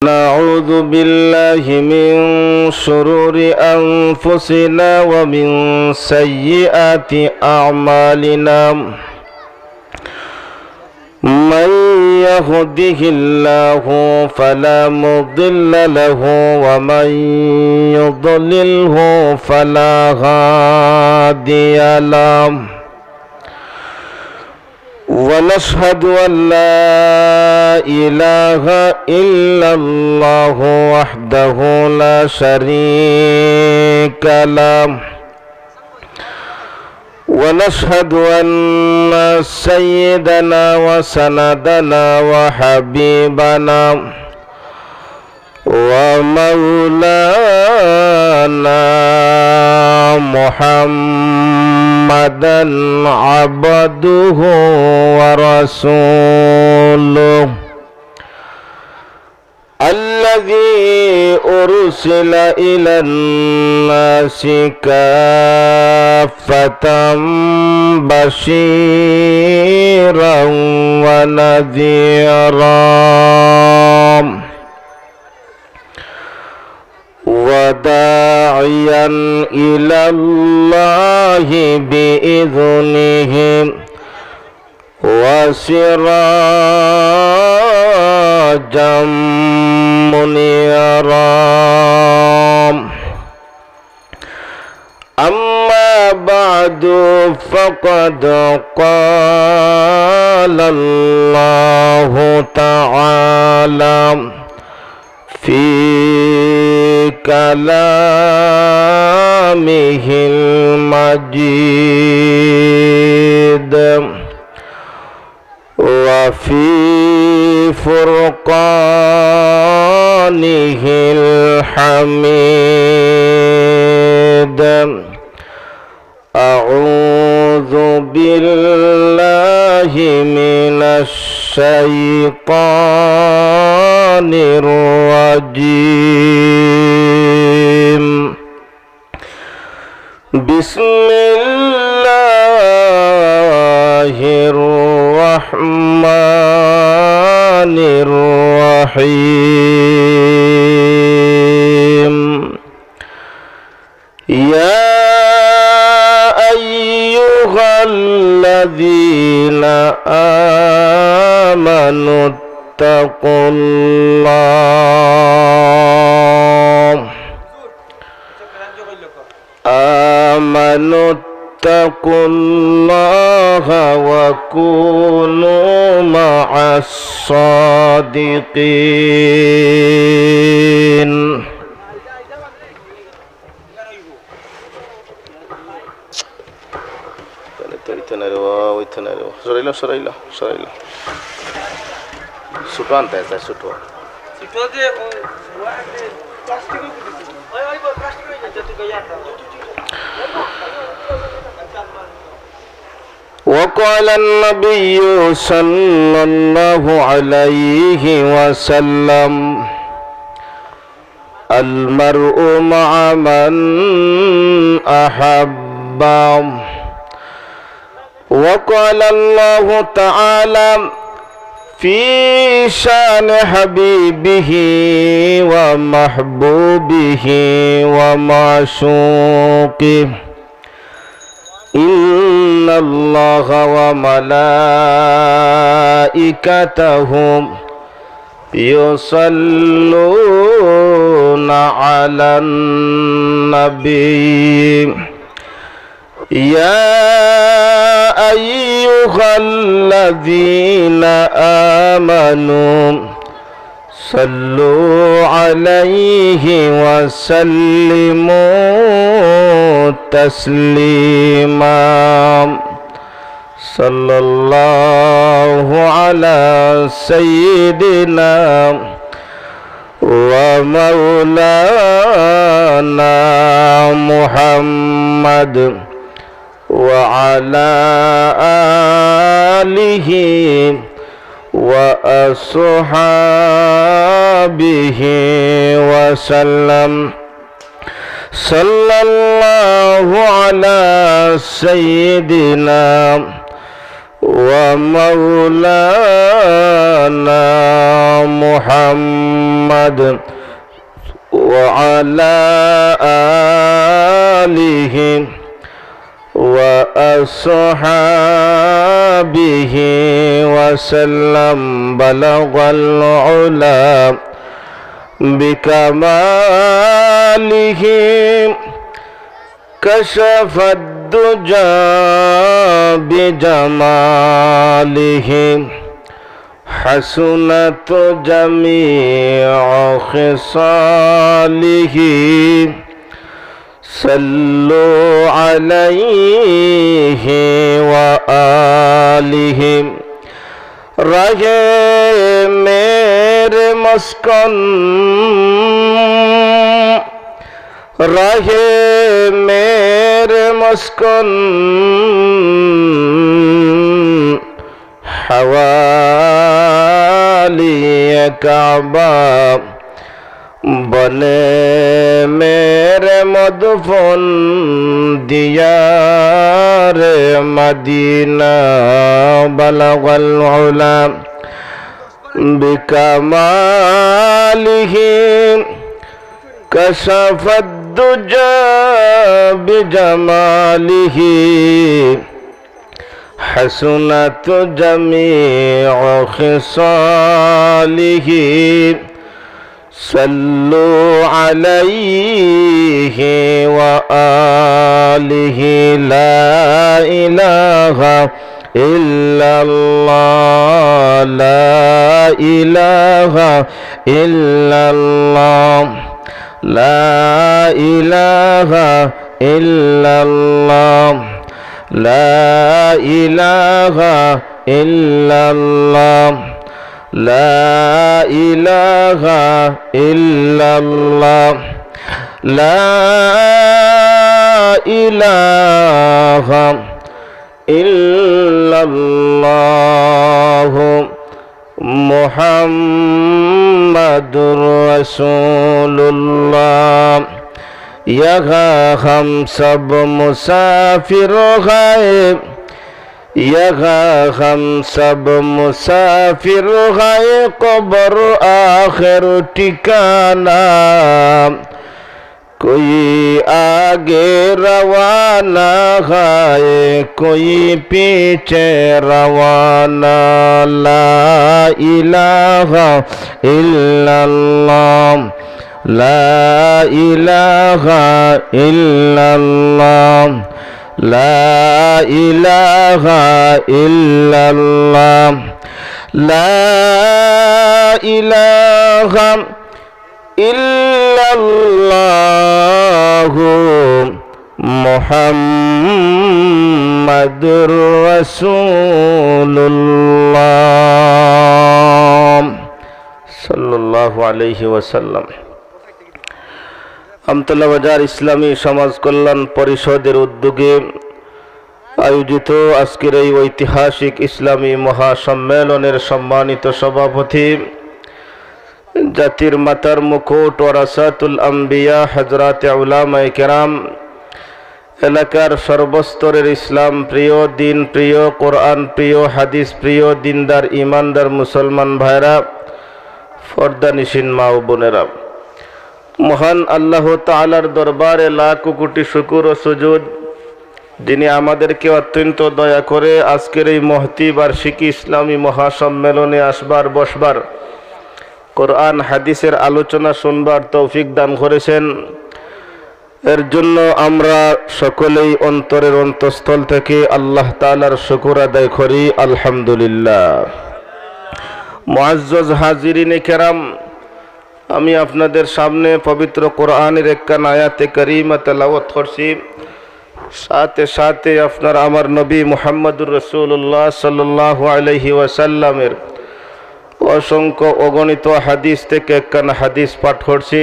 نعوذ بالله من شرور أنفسنا ومن سيئات أعمالنا من يهده الله فلا مضل له ومن يضلله فلا هادي له ونشهد أن لا إله إلا الله وحده لا شريك له ونشهد أن سيدنا وسندنا وحبيبنا ومولانا محمدا عبده ورسوله الذي أرسل إلى الناس كافة بشيرا ونذيرا وداعيا إلى الله بإذنه وسراجا منيرا أما بعد فقد قال الله تعالى في كلامه المجيد وفي فرقانه الحميد أعوذ بالله من الشيطان الرجيم بسم الله الرحمن الرحيم يا أيها الذين آمنوا اتقوا الله اتقوا الله وكونوا مع الصادقين وقال النبي صلى الله عليه وسلم المرء مع من أحب وقال الله تعالى في شان حبيبه ومحبوبه ومعشوقه إن الله وملائكته يصلون على النبي يا أيها الذين آمنوا صلوا عليه وسلموا تسليما صلى الله على سيدنا ومولانا محمد وعلى آله وأصحابه وسلم صلى الله على سيدنا ومولانا محمد وعلى آله وأصحابه وسلم بلغ العلا بكماله كشف الدجى بجماله حسنت جميع خصاله صلوا عليه وآله رہے میرے مسکن رہے میرے مسکن حوالی کعبہ بنے میرے مدفن دیار مدینہ بلغ العلا بکمالہ کشف الدجى بجماله حسنت جميع خصاله صلوا عليه وآله لا إله إلا الله لا إله إلا الله لا إله إلا الله لا إله إلا الله لا إله إلا الله لا إله إلا الله محمد رسول اللہ یہاں ہم سب مسافر ہیں یہاں ہم سب مسافر ہیں قبر آخر ٹھکانہ کوئی آگے روانہ ہے کوئی پیچھے روانہ لا الہ الا اللہ لا الہ الا اللہ لا الہ الا اللہ لا الہ إلا الله محمد رسول الله صلى الله عليه وسلم আমতলা বাজার ইসলামী সমাজ কল্যাণ পরিষদের উদ্যোগে আয়োজিত আজকের এই ঐতিহাসিক ইসলামী মহাসম্মেলনের সম্মানিত সভাপতি জাতির মাতার মুকুট ওয়ারাসাতুল আম্বিয়া হযরত উলামায়ে কেরাম এলাকার সর্বস্তরের ইসলাম প্রিয় দিন প্রিয় কোরআন প্রিয় হাদিস প্রিয় দিনদার ইমানদার মুসলমান ভাইরা পর্দানিশীন মা ও বোনেরা মহান আল্লাহ তাআলার দরবারে লাখ কোটি শুকর ও সুজুদ যিনি আমাদেরকে অত্যন্ত দয়া করে আজকের এই মহতি বার্ষিকী ইসলামী মহাসম্মেলনে আসবার বসবার কোরআন হাদিসের আলোচনা শুনবার তৌফিক দান করেছেন এর জন্য আমরা সকলেই অন্তরের অন্তঃস্থল থেকে আল্লাহ তাআলার শুকর আদায় করি আলহামদুলিল্লাহ মুআজ্জাজ হাজিরিনে কেরাম আমি আপনাদের সামনে পবিত্র কোরআনের একখান আয়াতে কারিমা তেলাওয়াত করছি সাথে সাথে আপনার আমার নবী মুহাম্মদুর রাসূলুল্লাহ সাল্লাল্লাহু আলাইহি ওয়াসাল্লামের অসংখ্য অগণিত হাদিস থেকে একখান হাদিস পাঠ করছি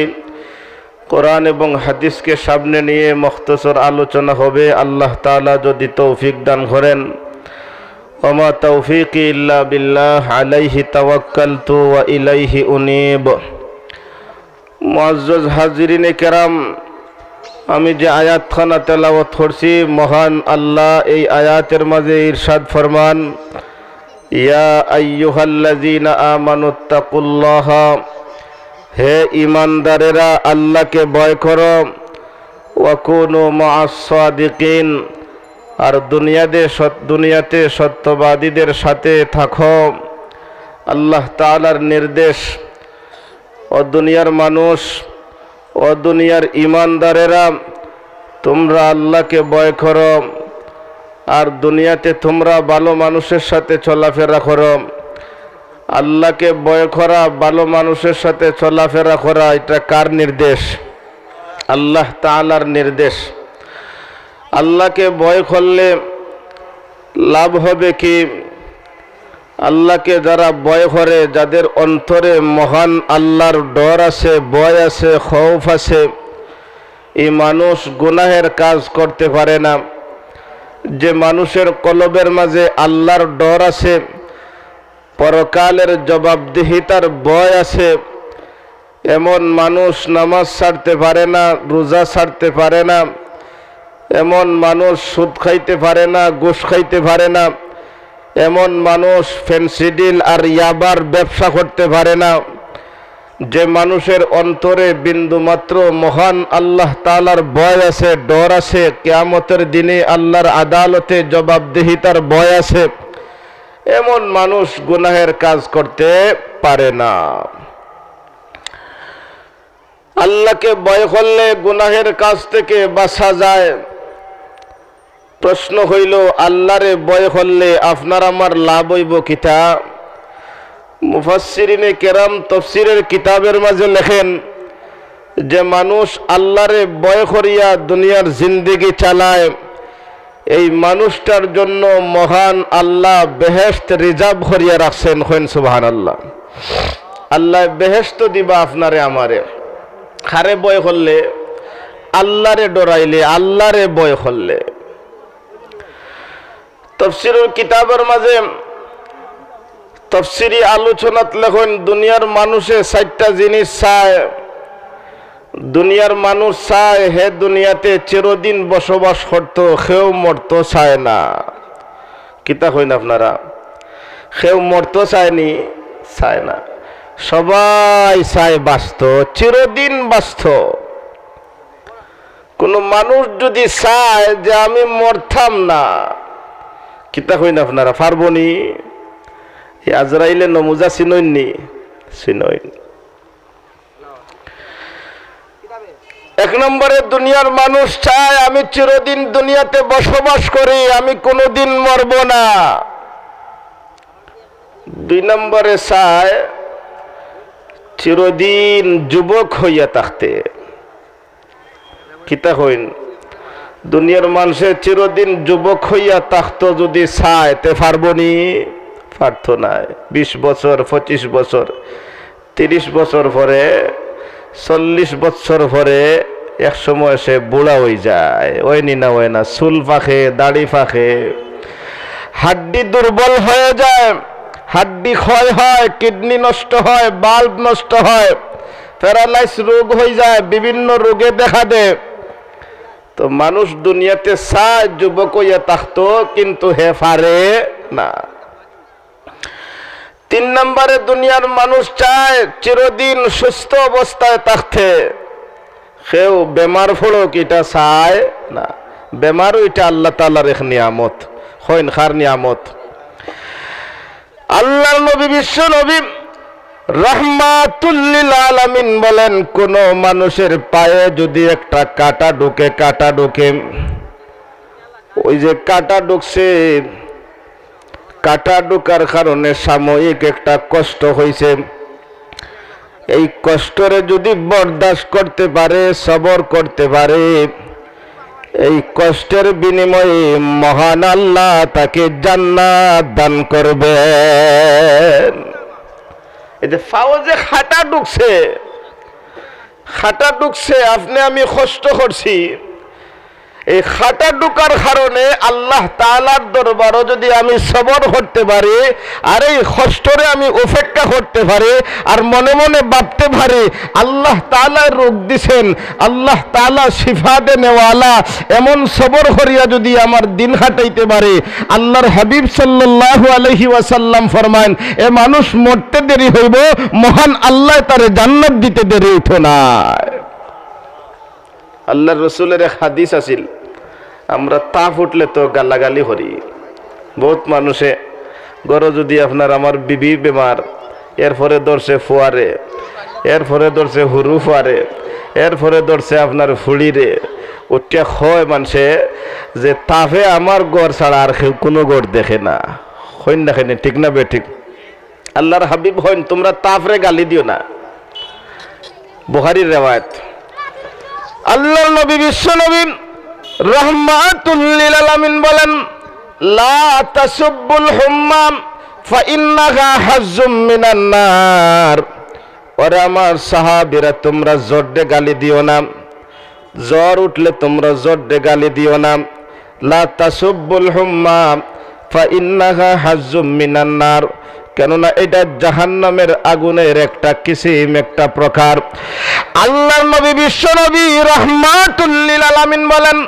কোরআন এবং হাদিসকে সামনে নিয়ে মুখতাসর আলোচনা হবে আল্লাহ তাআলা যদি তৌফিক দান করেন ওমা তৌফিকি ইল্লা বিল্লাহ আলাইহি তাওয়াক্কালতু ওয়া ইলাইহি উনীব মুআজ্জাজ হাজিরিনে কেরাম আমি যে আয়াতখানা তেলাওয়াত করছি, মহান আল্লাহ এই আয়াতের মাঝে ইরশাদ ফরমান, ইয়া আইয়ুহাল্লাযীনা আমানুত্তাকুল্লাহা, হে ঈমানদারেরা আল্লাহকে ভয় করো, ওয়া কুনু মা'আস সাদিকিন, আর দুনিয়াতে সত্যবাদীদের সাথে থাকো। আল্লাহ তাআলার নির্দেশ, ও দুনিয়ার মানুষ, ও দুনিয়ার ঈমানদারেরা, তোমরা আল্লাহকে ভয় করো আর দুনিয়াতে তোমরা ভালো মানুষের সাথে চলাফেরা করো। আল্লাহকে ভয় করা, ভালো মানুষের সাথে চলাফেরা করা, এটা কার নির্দেশ? আল্লাহ তাআলার নির্দেশ। আল্লাহকে ভয় করলে লাভ হবে কি? আল্লাহকে যারা ভয় করে, যাদের অন্তরে মহান আল্লাহর ডর আছে, ভয় আছে, খৌফ আছে, এই মানুষ গুনাহের কাজ করতে পারে না। যে মানুষের কলবের মাঝে আল্লাহর ডর আছে, পরকালের জবাবদিহিতার ভয় আছে, এমন মানুষ নামাজ ছাড়তে পারে না, রোজা ছাড়তে পারে না, এমন মানুষ সুদ খাইতে পারে না, ঘুষ খাইতে পারে না, এমন মানুষ ফেন্সিডিল আর ইয়াবার ব্যবসা করতে পারে না। যে মানুষের অন্তরে বিন্দুমাত্র মহান আল্লাহ তাআলার ভয় আছে, ডর আছে, কিয়ামতের দিনে আল্লাহর আদালতে জবাবদিহিতার ভয় আছে, এমন মানুষ গুনাহের কাজ করতে পারে না। আল্লাহকে ভয় করলে গুনাহের কাজ থেকে বাঁচা যায়। প্রশ্ন হইল, আল্লাহরে ভয় করলে আপনার আমার লাভ হইব কিতা? মুফাসসিরিনে কেরাম তাফসীরের কিতাবের মাঝে লেখেন যে মানুষ আল্লাহরে ভয় করিয়া দুনিয়ার জিন্দেগি চালায়, এই মানুষটার জন্য মহান আল্লাহ বেহেশত রিজার্ভ করিয়া রাখছেন। হইন সুবহানাল্লাহ। আল্লাহ বেহেশত দিবা আপনারে আমারে। কারে ভয় করলে? আল্লাহরে ডরাইলে, আল্লাহরে ভয় করলে। তাফসীরুল কিতাবের মাঝে তাফসীরি আলোচনাত লেখেন, দুনিয়ার মানুষে 4টা জিনিস চায়। দুনিয়ার মানুষ চায় হে দুনিয়াতে চিরদিন বসবাস করতো, কেউ মরতো চায় না। কিতা কইন আপনারা? কেউ মরতো চায়নি, চায় না। সবাই চায় বাঁচত, চিরদিন বাঁচত। কোন মানুষ যদি চায় যে আমি মরতাম না, কিতা কইন আপনারা? পারবনি? আজরাইলে নমুজা চিনইননি? চিনইন। 1 নম্বরে দুনিয়ার মানুষ চায় আমি চিরদিন দুনিয়াতে বসবাস করি, আমি কোনোদিন মরব না। 2 নম্বরে চায় চিরদিন যুবক হইয়া থাকতে। কিতা কইন? দুনিয়ার মানুষের চিরদিন যুবক হইয়া থাকতো যদি চায়, তে পারবনি? পারত না। 20 বছর, 25 বছর, 30 বছর পরে, 40 বছর পরে এক সময় সে বুড়া হয়ে যায়। ওইনি না হয় না, চুল পাখে, দাড়ি পাখে, হাড্ডি দুর্বল হয়ে যায়, হাড্ডি ক্ষয় হয়, কিডনি নষ্ট হয়, বাল্ব নষ্ট হয়, প্যারালাইস রোগ হয়ে যায়, বিভিন্ন রোগে দেখা দেয়। তো মানুষ দুনিয়াতে চায় যুবক হইয়া থাকতো, কিন্তু হে পারে না। 3 নম্বরে দুনিয়ার মানুষ চায় চিরদিন সুস্থ অবস্থায় থাকতে। কেউ বেমার ফলক এটা চায় না। বেমারও এটা আল্লাহ তাআলার এক নিয়ামত। হইন খার নিয়ামত। আল্লাহর নবী, বিশ্ব নবী রাহমাতুল লিল আলামিন বলেন, কোন মানুষের পায়ে যদি একটা কাঁটা ঢোকে, ওই যে কাঁটা ঢুকছে, কাঁটা ঢোকার কারণে সাময়িক একটা কষ্ট হয়েছে, এই কষ্টরে যদি বরদাস্ত করতে পারে, সবর করতে পারে, এই কষ্টের বিনিময়ে মহান আল্লাহ তাকে জান্নাত দান করবেন। এই যে ফাও যে খাটা ঢুকছে, আপনি আমি কষ্ট করছি, এই খাটা ঢুকার কারণে আল্লাহ তাআলার দরবারও যদি আমি সবর করতে পারি, আর এই কষ্টরে আমি উপেক্ষা করতে পারি, আর মনে মনে ভাবতে পারি আল্লাহ তাআলা রোগ দিছেন, আল্লাহ তাআলা শিফা দেনেওয়ালা, এমন সবর করিয়া যদি আমার দিন কাটাইতে পারি, আল্লাহর হাবিব সাল্লাল্লাহু আলাইহি ওয়াসাল্লাম ফরমান, এ মানুষ মরতে দেরি হইব, মহান আল্লাহ তারে জান্নাত দিতে দেরি হইতো না। আল্লাহর রাসূলের এক হাদিস আছিল, আমরা তাপ উঠলে তো গালাগালি করি। বহুত মানুষে গরো যদি আপনার আমার বিবি বেমার, এরপরে ধরছে ফুয়ারে, এরপরে ধরছে হুরু ফুয়ারে, এরপরে ধরছে আপনার ফুড়িরে, ওটা হয় মানুষে যে তাপে আমার গড় ছাড়া আর কেউ কোনো গড় দেখে না। হইন না খেনে, ঠিক না বে ঠিক? আল্লাহর হাবিব হইন, তোমরা তাপরে গালি দিও না। বুখারীর রিওয়ায়াত, আল্লাহর নবী বিশ্ব নবী রাহমাতুল লিল আলামিন বলেন, লা তাসুব্বুল হুম্মাম ফাইন্নাহা হাজ্জুম মিনান নার। ওরে আমার সাহাবীরা, তোমরা জোরে গালি দিও না, জ্বর উঠলে তোমরা জোরে গালি দিও না। লা তাসুব্বুল হুম্মাম ফাইন্নাহা হাজ্জুম মিনান নার, কেননা এটা জাহান্নামের আগুনের একটা কিসিম, একটা প্রকার। আল্লাহর নবী বিশ্ব নবী রাহমাতুল লিল আলামিন বলেন,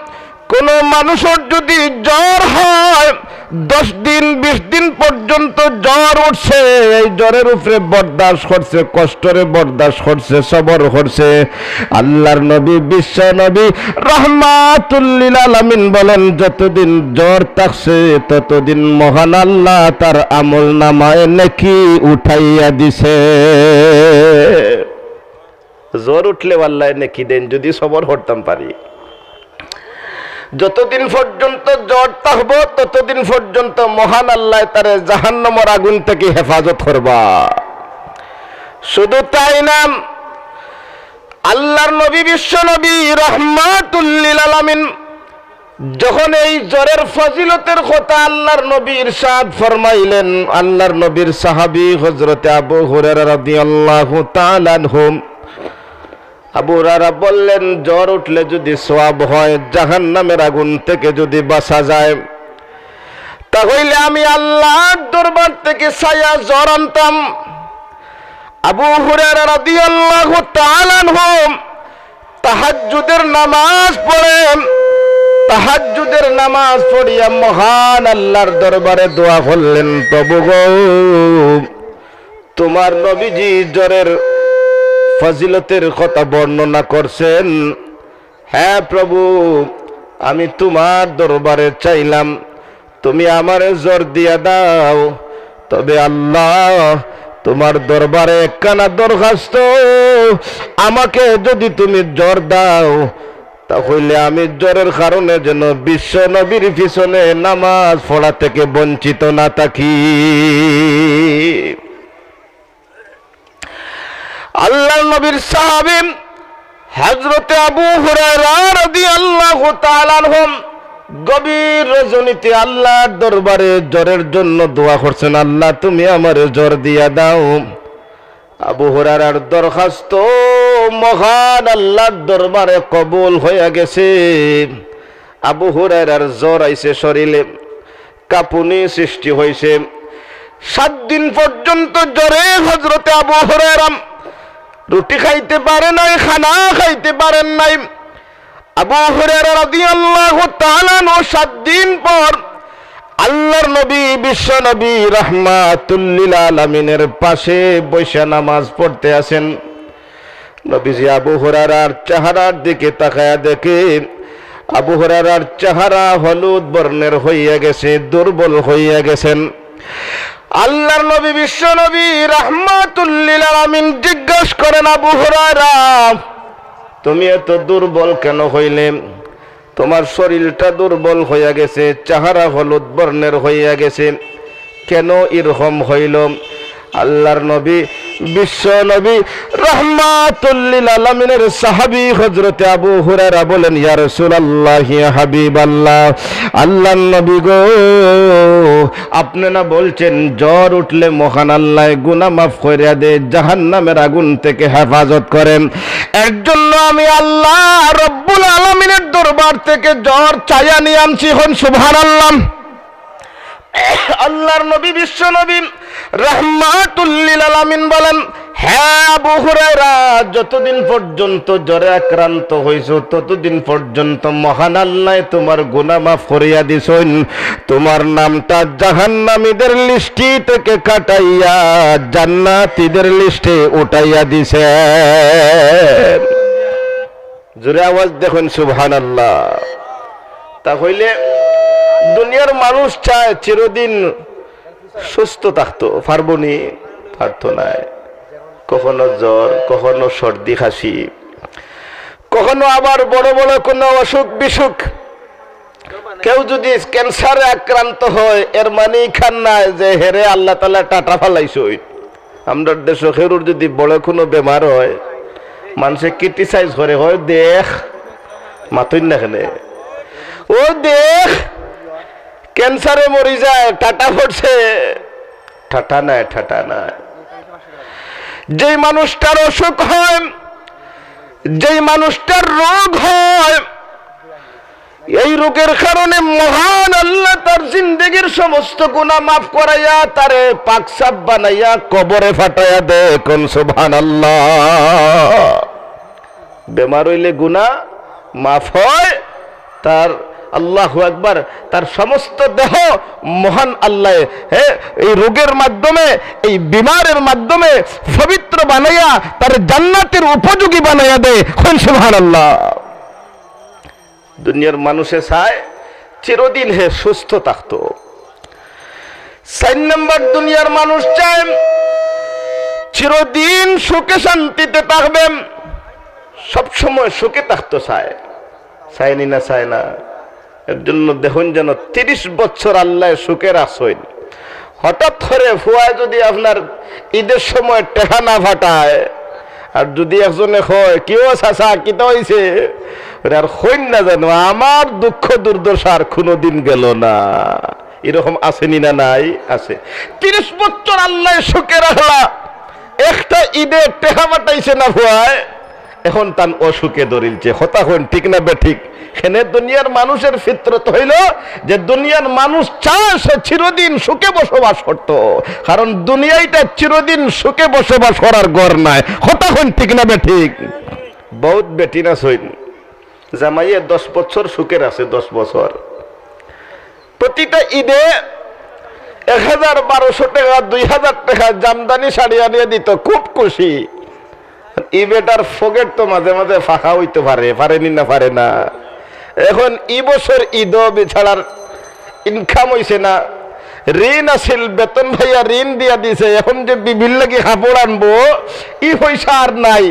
কোন মানুষের যদি জ্বর হয়, 10 দিন 20 দিন পর্যন্ত জ্বর উঠছে, এই জ্বরের উপরে বরদাস্ত করছে, কষ্টরে বরদাস্ত করছে, সবর করছে, আল্লাহর নবী বিশ্ব নবী রাহমাতুল লিল আলামিন বলেন, যতদিন জ্বর থাকছে ততদিন মহান আল্লাহ তার আমল নামায় নেকি উঠাইয়া দিছে। জ্বর উঠলে আল্লাহ নেকি দেন যদি সবর করতাম পারি। যতদিন পর্যন্ত জ্বর থাকবো ততদিন পর্যন্ত মহান আল্লাহ তারে জাহান্নামের আগুন থেকে হেফাজত করবা। শুধু তাই না, আল্লাহর নবী বিশ্ব নবী রাহমাতুল লিল আলামিন যখন এই জ্বরের ফজিলতের কথা আল্লাহর নবী ইরশাদ ফরমাইলেন, আল্লাহর নবীর সাহাবী হযরত আবু হুরায়রা রাদিয়াল্লাহু তাআলা আনহু, আবু হুরায়রা বললেন, জ্বর উঠলে যদি সওয়াব হয়, জাহান্নামের আগুন থেকে যদি বাঁচা যায়, তাহলে আমি আল্লাহর দরবার থেকে ছায়া জ্বর আনতাম। আবু হুরায়রা রাদিয়াল্লাহু তাআলা আনহু তাহাজ্জুদের নামাজ পড়েন, তাহাজ্জুদের নামাজ পড়িয়া মহান আল্লাহর দরবারে দোয়া করলেন, প্রভু গো, তোমার নবীজি জ্বরের ফজিলতের কথা বর্ণনা করছেন, হ্যাঁ প্রভু, আমি তোমার দরবারে চাইলাম তুমি আমারে জ্বর দিয়া দাও, তবে আল্লাহ তোমার দরবারে একখানা দরখাস্ত, আমাকে যদি তুমি জ্বর দাও তাহলে আমি জ্বরের কারণে যেন বিশ্ব নবীর পিছনে নামাজ পড়া থেকে বঞ্চিত না থাকি। আল্লাহর নবীর সাহাবী হযরত আবু হুরায়রা রাদিয়াল্লাহু তাআলা আনহু গভীর রজনীতে আল্লাহর দরবারে জ্বরের জন্য দোয়া করছেন, আল্লাহ তুমি আমারে জ্বর দিয়া দাও। আবু হুরায়রার দরখাস্ত মহান আল্লাহর দরবারে কবুল হয়ে গেছে। আবু হুরায়রার জ্বর আইছে, শরীরে কাঁপুনি সৃষ্টি হয়েছে। 7 দিন পর্যন্ত জ্বরে হযরত আবু হুরায়রা রুটি খাইতে পারে নাই, খানা খাইতে পারেন নাই। আবু হুরায়রা রাদিয়াল্লাহু তাআলা 7 দিন পর আল্লাহর নবী বিশ্ব নবী রাহমাতুল লিল আলামিনের পাশে বসে নামাজ পড়তে আছেন। নবীজি আবু হুরায়রার চেহারার দিকে তাকায়া দেখে আবু হুরায়রার চেহারা হলুদ বর্ণের হইয়া গেছে, দুর্বল হইয়া গেছেন। আল্লাহর নবী বিশ্ব নবী রাহমাতুল লিল আলামিন জিজ্ঞাসা করেন, আবু হুরায়রা তুমি এত দুর্বল কেন হইলে? তোমার শরীরটা দুর্বল হইয়া গেছে, চেহারা হলুদ বর্ণের হইয়া গেছে, কেন এরকম হইল? আল্লাহর নবী বিশ্ব নবী রাহমাতুল লিল আলামিনের সাহাবী হযরতে আবু হুরায়রা বলেন, ইয়া রাসূলুল্লাহ, ইয়া হাবিবাল্লাহ, আল্লাহর নবী গো, আপনি না বলছেন জ্বর উঠলে মহান আল্লাহ গুনাহ মাফ কইরা দেয়, জাহান্নামের আগুন থেকে হেফাজত করেন। এর জন্য আমি আল্লাহ রব্বুল আলামিনের দরবার থেকে জ্বর চাইয়া নিয়ে আনছি। হন সুবহানাল্লাহ। আল্লাহর নবী বিশ্ব নবী রাহমাতুল লিল আলামিন বলেন, হ্যাঁ আবু হুরায়রা, যতদিন পর্যন্ত জ্বরে আক্রান্ত হইছো ততদিন পর্যন্ত মহান আল্লাহ তোমার গুনাহ মাফ করিয়া দিছেন, তোমার নামটা জাহান্নামীদের লিস্টি থেকে কাটাইয়া জান্নাতীদের লিস্টে উঠাইয়া দিছে। জোরে আওয়াজ দেখুন সুবহানাল্লাহ। তাহলে দুনিয়ার মানুষ চায় চিরদিন সুস্থ থাকতো, পারবনি? পারতো না। কখনো জ্বর, কখনো সর্দি কাশি, কখনো আবার বড় বড় কোনো অসুখ বিসুখ। কেউ যদি ক্যান্সারে আক্রান্ত হয় এর মানে খান না যে হেরে আল্লাহ তাআলা টাটা ফালাইছো। আমরা দেশ খেরুর যদি বড় কোনো বেমার হয় মানুষে ক্রিটিসাইজ করে, হয় দেখ মাতুই না কেনে, ও দেখ ক্যান্সারে মরি যায়, টাটা পড়ছে। ঠাটা নাই, ঠাটা নাই। যেই মানুষটার অসুখ হয়, যেই মানুষটার রোগ হয়, এই রোগের কারণে মহান আল্লাহ তার জিন্দেগির সমস্ত গুনাহ মাফ করাইয়া তারে পাক সাফ বানাইয়া কবরে ফাটাইয়া দেয়। কোন সুবহানাল্লাহ। বেমার হইলে গুনাহ মাফ হয়, তার আল্লাহু আকবার, তার সমস্ত দেহ মহান আল্লাহ এই রোগের মাধ্যমে, এই বিমারের মাধ্যমে পবিত্র বানাইয়া তার জান্নাতের উপযোগী বানাইয়া দেয়। কোন সুবহানাল্লাহ। দুনিয়ার মানুষে চায় চিরদিন হে সুস্থ থাকতো। 4 নম্বর, দুনিয়ার মানুষ চায় চিরদিন সুখে শান্তিতে থাকবে, সবসময় সুখে থাকতো চায়। চায়নি না? চায় না। এর জন্য দেখুন যেন 30 বছর আল্লাহ সুখের আসইন, হঠাৎ করে ফুয়ায় যদি আপনার ঈদের সময় টেকা না ফাটায়, আর যদি একজনে হয় কেউ চাচা কিতা হয়েছে, আর হইন না জানো আমার দুঃখ দুর্দশা আর কোনোদিন গেল না, এরকম আসেনি না? নাই, আছে। 30 বছর আল্লাহ সুখে রাখলা, একটা ঈদে টেকা ফাটাইছে না ফুয়ায়, এখন তান অসুখে দরিলছে। হতা হইন, ঠিক না বে ঠিক? এখানে দুনিয়ার মানুষের ফিতরত হইল যে দুনিয়ার মানুষ চায় সে চিরদিন সুখে বসবাস করতো, কারণ দুনিয়াটা চিরদিন সুখে বসবাস করার ঘর নাই। হতা হইন, ঠিক না বে ঠিক? বহুত বেটি না সইন জামাইয়ে 10 বছর সুখের আছে, 10 বছর প্রতিটা ঈদে 1000-1200 টাকা 2000 টাকা জামদানি শাড়ি আনিয়ে দিত, খুব খুশি। ই বেটার ফকেট তো মাঝে মাঝে ফাঁকা হইতে পারে, পারেনি না? পারে না। এখন ই বছর ঈদ বেছাড়ার ইনকাম হইছে না, ঋণ আছিল, বেতন ভাইয়া ঋণ দিয়া দিছে, এখন যে বিবিল লাগি কাপড় আনবো ই পয়সা আর নাই।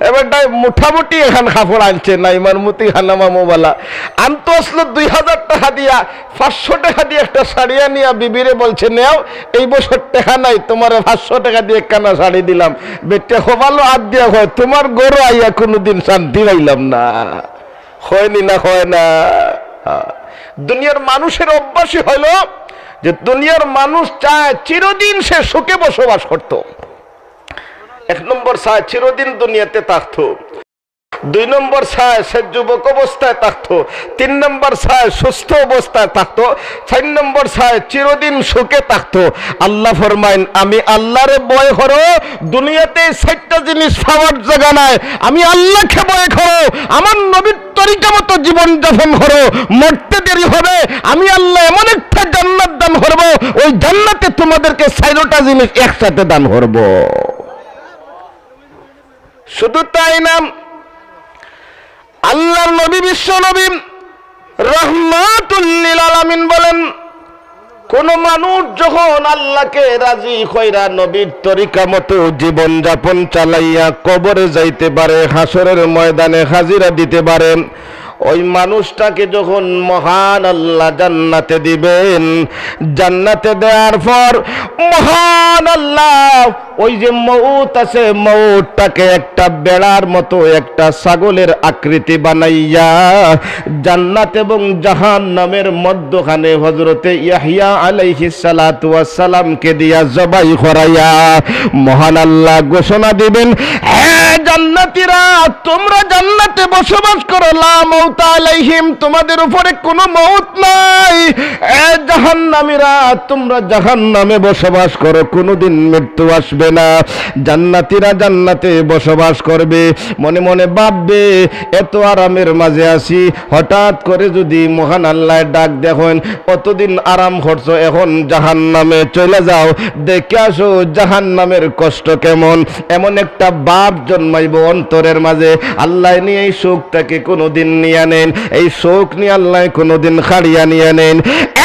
এবার মোটামুটি এখন কাপড় আনছে না, ইমার মতি খানামা মোবালা আনতো আসলো 2000 টাকা দিয়া, 500 টাকা দিয়ে একটা শাড়ি আনিয়া বিবিরে বলছে নেও, এই বছর টাকা নাই, তোমার 500 টাকা দিয়ে কানা শাড়ি দিলাম। বেটে খোবালো হাত দিয়া হয়, তোমার গরু আইয়া কোনোদিন শান্তি পাইলাম না। হয়নি না? হয় না? দুনিয়ার মানুষের অভ্যাসই হইল যে দুনিয়ার মানুষ চায় চিরদিন সে সুখে বসবাস করত। 1 নম্বর চায় চিরদিন দুনিয়াতে থাকতো, 2 নম্বর চায় সে যুবক অবস্থায় থাকতো, 3 নম্বর চায় সুস্থ অবস্থায় থাকতো, 4 নম্বর চায় চিরদিন সুখে থাকতো। আল্লাহ ফরমাইন, আমি আল্লাহরে ভয় করো, দুনিয়াতে 4টা জিনিস পাওয়ার জায়গা নাই, আমি আল্লাহকে ভয় করো, আমার নবীর তরিকা মতো জীবন যাপন করো, মরতে দেরি হবে, আমি আল্লাহ এমন একটা জান্নাত দান করব, ওই জান্নাতে তোমাদেরকে 4টা জিনিস একসাথে দান করব। শুধু তাই না, আল্লাহর নবী বিশ্ব নবী রাহমাতুল লিল আলামিন বলেন, কোন মানুষ যখন আল্লাহকে রাজি কইরা নবীর তরিকা মতো জীবন যাপন চালাইয়া কবরে যাইতে পারে, হাসরের ময়দানে হাজিরা দিতে পারে, ওই মানুষটাকে যখন মহান আল্লাহ জান্নাতে দিবেন, জান্নাতে দেওয়ার পর মহান আল্লাহ ওই যে মউত আছে, মউতটাকে একটা বেড়ার মতো একটা ছাগলের আকৃতি বানাইয়া জান্নাত এবং জাহান্নামের মধ্যখানে হযরতে ইয়াহইয়া আলাইহিস সালাতু ওয়াস সালামকে দিয়া জবাই করাইয়া মহান আল্লাহ ঘোষণা দিবেন, হে জান্নাতীরা, তোমরা জান্নাতে বসবাস করো, লা মাউতা আলাইহিম, তোমাদের উপরে কোনো মউত নাই। হে জাহান্নামীরা, তোমরা জাহান্নামে বসবাস করো, কোনোদিন মৃত্যু আসবে না। জান্নাতীরা জান্নাতে বসবাস করবে, মনে মনে ভাববে এত আরামের মাঝে আছি, হঠাৎ করে যদি মহান আল্লাহ ডাক দেখেন কতদিন আরাম করছো, এখন জাহান্নামে চলে যাও, দেখে আসো জাহান্নামের কষ্ট কেমন। এমন একটা ভাব জন্মাইব অন্তরের মাঝে। আল্লাহ নিয়ে এই শোকটাকে কোনোদিন নিয়ে নেন, এই শোক নিয়ে আল্লাহ কোনোদিন খাড়িয়া নিয়ে নেন।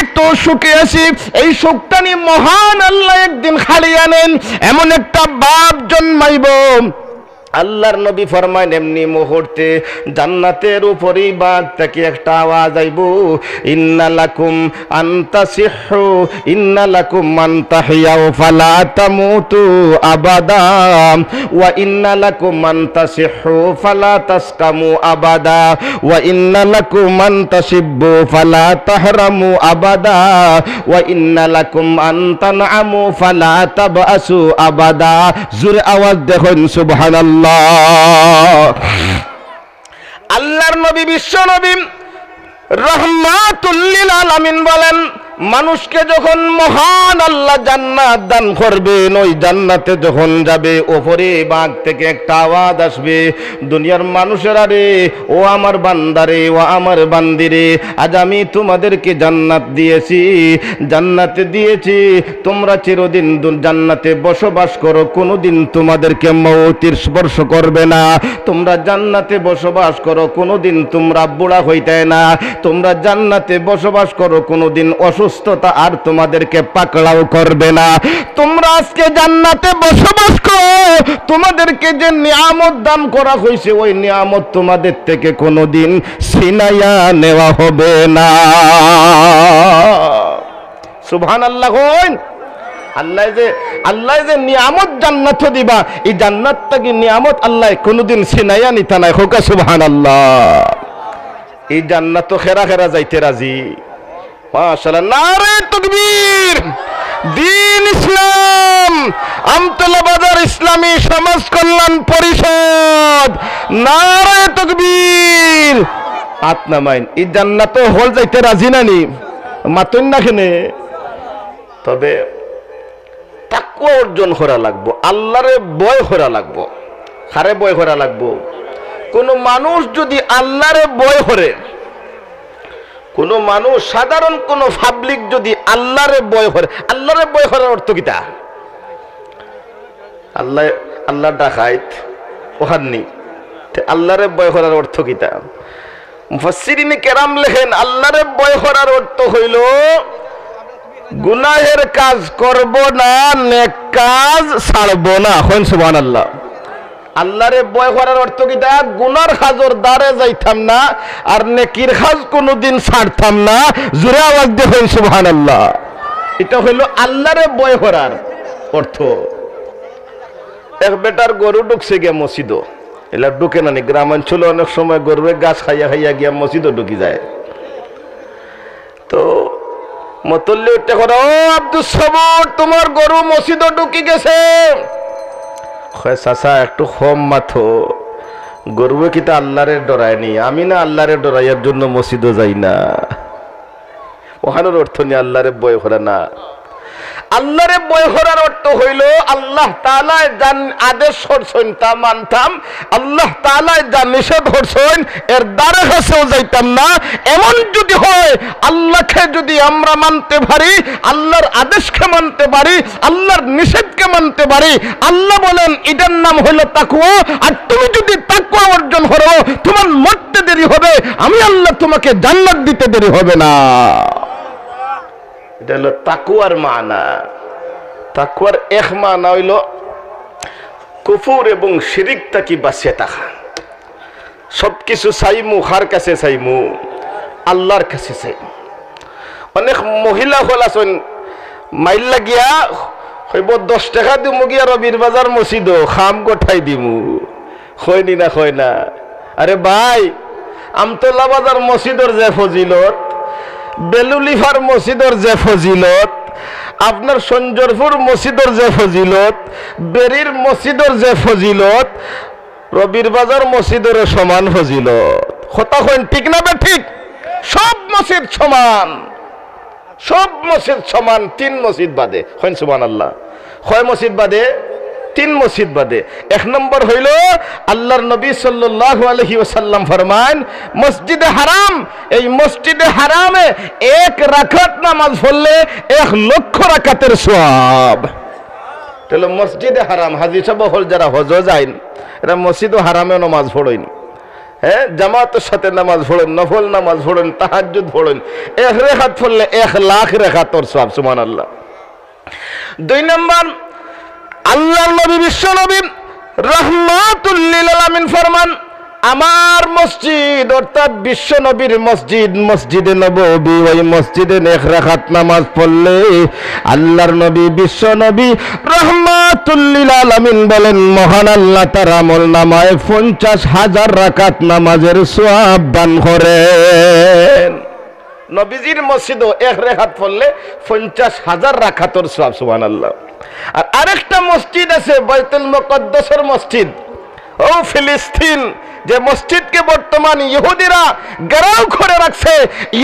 এত সুখে আছি, এই শোকটা নিয়ে মহান আল্লাহ একদিন খাড়িয়া নেন, এমন একটা ভাব জন্মাইব। আল্লাহর নবী ফরমায় এমনি মুহূর্তে জান্নাতের উপরেই বাদ থেকে একটা আওয়াজ আইব, ইন্নালাকুম আনতাসিহু, ইন্নালাকুম আনতাহিয়াও ফালা তামুতু আবাদা, ওয়া ইন্নালাকুম আনতাসিহু ফালা তাসকামু আবাদা, ওয়া ইন্নালাকুম আনতাসিব্বু ফালা তাহরামু আবাদা, ওয়া ইন্নালাকুম আনতানআমু ফালা তাবআসু আবাদা। জোরে আওয়াজ দেখুন সুবহানাল্লাহ। আল্লাহর নবী বিশ্ব নবী রাহমাতুল লিল আলামিন বলেন, মানুষকে যখন মহান আল্লাহ জান্নাত দান করবেন, ওই জান্নাতে যখন যাবে ওপরে বাগ থেকে একটা আওয়াজ আসবে, দুনিয়ার মানুষেরা রে, ও আমার বান্দারে, ও আমার বান্দিরে, আজ আমি তোমাদেরকে জান্নাত দিয়েছি, জান্নাতে দিয়েছি, তোমরা চিরদিন জান্নাতে বসবাস করো, কোনোদিন তোমাদেরকে মওতের স্পর্শ করবে না। তোমরা জান্নাতে বসবাস করো, কোনোদিন তোমরা বুড়া হইতে না। তোমরা জান্নাতে বসবাস করো, কোনোদিন অসুস্থতা আর তোমাদেরকে পাকড়াও করবে না। তোমরা আজকে জান্নাতে বসবাস করো, তোমাদেরকে যে নিয়ামত দান করা হয়েছে, ওই নিয়ামত তোমাদের থেকে কোনোদিন ছিনাইয়া নেওয়া হবে না। সুবহানাল্লাহ। আল্লাহ যে নিয়ামত জান্নাত দিবা, এই জান্নাতটা কি নিয়ামত আল্লাহ কোনোদিন ছিনাইয়া নিতা নাই। হোক সুবহানাল্লাহ। এই জান্নাত খেরা খেরা যাইতে রাজি। মাশাআল্লাহ। নারে তাকবীর। দিন ইসলাম আমতলা বাজার ইসলামী সমাজ কল্যাণ পরিষদ, নারে তাকবীর। আতনামাইন এই জান্নাত হল যাইতে রাজি নানি মাতন না খেনে। তবে তাকওয়া অর্জন করা লাগবো, আল্লাহরে ভয় করা লাগবো। কারে ভয় করা লাগবো? কোন মানুষ যদি আল্লাহরে ভয় করে, কোন মানুষ সাধারণ কোন পাবলিক যদি আল্লাহরে ভয় করে, আল্লাহরে ভয় করার অর্থ কিটা? আল্লাহ ডাকাইত ওহাননি, আল্লাহরে ভয় করার অর্থ কিটা? মুফাসসিরিনে কেরাম লেখেন, আল্লাহরে ভয় করার অর্থ হইল গুনাহের কাজ করব না, নেক কাজ ছাড়ব না। হন সুবহানাল্লাহ। আল্লাহরে ভয় করার অর্থ কি? গুনার কাজের দ্বারে যাইতাম না, আর নেকির কাজ কোনোদিন ছাড়তাম না। জোরে আওয়াজ দিয়ে হন সুবহানাল্লাহ। এটা হইল আল্লাহরে ভয় করার অর্থ। এক বেটার গরু ঢুকছে গিয়া মসজিদ, এলা ঢুকে নানি। গ্রামাঞ্চলে অনেক সময় গরুরে গাছ খাইয়া খাইয়া গিয়া মসজিদও ঢুকি যায়। তো মতল্লি উঠতে করে, ও আব্দুল সবুর, তোমার গরু মসজিদও ঢুকি গেছে। চাচা একটু কম মাথো, গরুয়ে কিতা আল্লাহরে ডরায়নি, আমি না আল্লাহরে ডরাইয়ার জন্য মসজিদও যাই না। ওখানের অর্থ নিয়ে আল্লাহরে ভয় করে না। আল্লাহরে ভয় করার অর্থ হইল আল্লাহ তাআলা যা আদেশ করছেন তা মানতাম, আল্লাহ তাআলা যা নিষেধ করছেন এর দ্বারে কাছেও যাইতাম না। এমন যদি হয়, আল্লাহকে যদি আমরা মানতে পারি, আল্লাহর আদেশকে মানতে পারি, আল্লাহর নিষেধকে মানতে পারি, আল্লাহ বলেন এটার নাম হইল তাকওয়া। আর তুমি যদি তাকওয়া অর্জন করো, তোমার মরতে দেরি হবে, আমি আল্লাহ তোমাকে জান্নাত দিতে দেরি হবে না। এটা হলো তাকওয়ার মানা। তাকওয়ার এক মানা হইল কুফর এবং শিরিক থেকে বাঁচিয়ে থাকা। সবকিছু চাইমু কার কাছে চাইমু আল্লাহর কাছে চাইমু অনেক মহিলা হল আছেন মাইল লাগিয়া হইব 10 টাকা দিমু গিয়া রবির বাজার মসজিদ খাম গোঠাই দিমু হয়নি না হয় না আরে ভাই আমতলা বাজার মসজিদর যে ফজিলত বেলুলিফার মসজিদর যে ফজিলত আপনার সঞ্জরপুর মসজিদর যে ফজিলত বেরির মসজিদর যে ফজিলত রবির বাজার মসজিদের সমান ফজিলত কথা কইন ঠিক না বে ঠিক সব মসজিদ সমান সব মসজিদ সমান 3 মসজিদ বাদে কইন সুবহানাল্লাহ কয় মসজিদ বাদে 3 মসজিদ বাদে এক নম্বর হইল আল্লাহর নবী সাল্লাল্লাহু আলাইহি ওয়াসাল্লাম ফরমান মসজিদে হারাম এই মসজিদে হারামে 1 রাকাত নামাজ পড়লে 1 লক্ষ রাকাতের সওয়াব তাহলে মসজিদে হারাম হাজী সাহেব হল যারা হজ যায়ন এরা মসজিদে হারামে নামাজ পড়েন হ্যাঁ জামাতের সাথে নামাজ পড়েন নফল নামাজ পড়েন তাহাজ্জুদ পড়েন 1 রাকাত পড়লে 1 লাখ রাকাতের সওয়াব সুবহানাল্লাহ 2 নম্বর আল্লাহর নবী বিশ্ব নবী রাহমাতুল লিল আলামিন ফরমান আমার মসজিদ অর্থাৎ বিশ্ব নবীর মসজিদ মসজিদে নববী ওই মসজিদে 1 রাকাত নামাজ পড়লে আল্লাহর নবী বিশ্ব নবী রাহমাতুল লিল আলামিন বলেন মহান আল্লাহ তার আমলনামায় 50,000 রাকাত নামাজের সওয়াব দান করেন নবীজির মসজিদে 1 রাকাত পড়লে 50,000 রাকাতের সওয়াব সুবহানাল্লাহ আর আরেকটা মসজিদ আছে বাইতুল মুকদ্দাসের মসজিদ ও ফিলিস্তিন যে মসজিদকে বর্তমান ইহুদিরা ঘেরাও করে রাখছে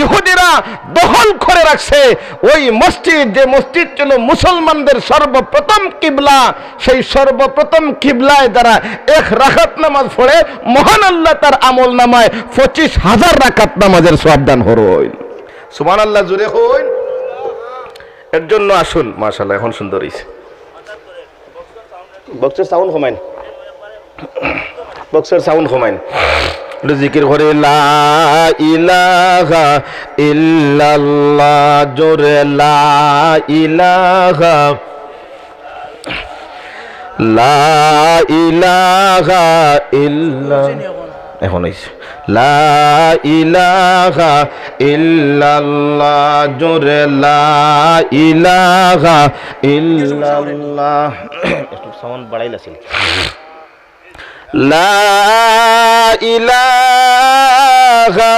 ইহুদিরা দখল করে রাখছে ওই মসজিদ যে মসজিদ ছিল মুসলমানদের সর্বপ্রথম কিবলা সেই সর্বপ্রথম কিবলায় যারা 1 রাকাত নামাজ পড়ে মহান আল্লাহ তার আমলনামায় 25,000 রাকাত নামাজের সওয়াব দান করেন সুবহানাল্লাহ জোরে কইন এর জন্য আসুন মাশাআল্লাহ এখন সুন্দর হইছে বক্সের সাউন্ড কমাইন বক্সের সাউন্ড কমাইন জিকির করে লা ইলাহা ইল্লাল্লাহ জোরে লা ইলাহা ইল্লা এখন হইছে লা ইলাহা ইল্লাল্লাহ জোরে লা ইলাহা ইল্লাল্লাহ একটু সাউন্ড বাড়াইলাছিল লা ইলাহা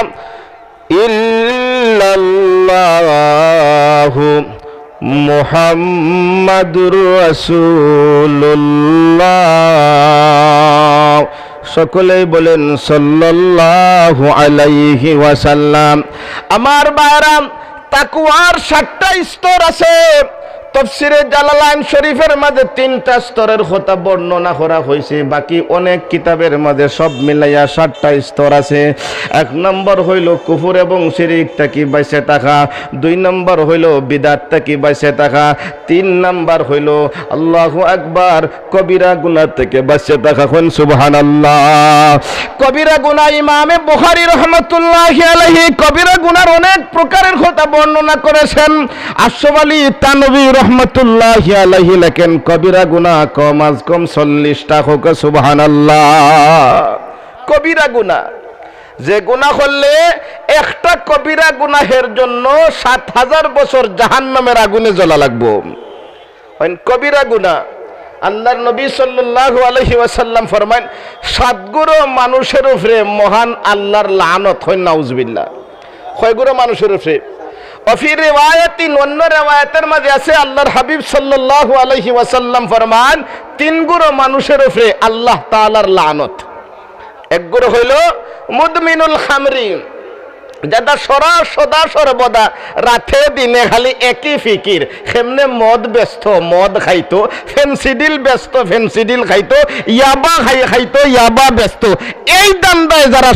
ইল্লাল্লাহ মুহাম্মাদুর রাসূলুল্লাহ সকলেই বলেন সাল্লাল্লাহু আলাইহি ওয়াসাল্লাম আমার ভাইরা তাকওয়ার 7টা স্তর আছে তাফসীরে জালালাইন শরীফের মধ্যে 3টা স্তরের কথা বর্ণনা করা হয়েছে বাকি অনেক কিতাবের মধ্যে সব মিলাইয়া 7টা স্তর আছে 1 নম্বর হইল কুফর এবং শিরক থেকে বাইসে থাকা 2 নম্বর হইল বিদআত থেকে বাইসে থাকা 3 নম্বর হইল আল্লাহু আকবার কবিরা গুনাহ থেকে বাইসে থাকা কোন সুবহানাল্লাহ কবিরা গুনাহ ইমামে বুখারী রাহমাতুল্লাহি আলাইহি কবিরা গুনাহর অনেক প্রকারের কথা বর্ণনা করেছেন আশরাফ আলী তানভী রহমতুল্লাহি আলাইহি লেখেন কবিরা গুনাহ কম আজ কম 40টা হোক সুবহানাল্লাহ কবিরা গুনাহ যে গুনাহ করলে একটা কবিরা গুনাহের জন্য 7000 বছর জাহান্নামের আগুনে জ্বলা লাগবে কবিরা গুনাহ আল্লাহর নবী সাল্লাল্লাহু আলাইহি ওয়াসাল্লাম ফরমান 7 গুণ মানুষের উপরে মহান আল্লাহর লানত হয় নাউজুবিল্লাহ কয় গুণ মানুষের উপরে وفي رواية অন্য রিওয়ায়াতের মধ্যে আছে আল্লাহর হাবিব সাল্লাল্লাহু আলাইহি ওয়াসাল্লাম ফরমান 3 গুণ মানুষের উপরে আল্লাহ তাআলার লানত এক গুণ হইল মুদমিনুল খামরি যেটা সদা সর্বদা রাতে দিনে খালি একই ফিকির কেমনে মদ ব্যস্ত মদ খাইতো ফেন্সিডিল ব্যস্ত ফেন্সিডিল খাইতো ইয়াবা খাইতো ইয়াবা ব্যস্ত এই দান্দায় যারা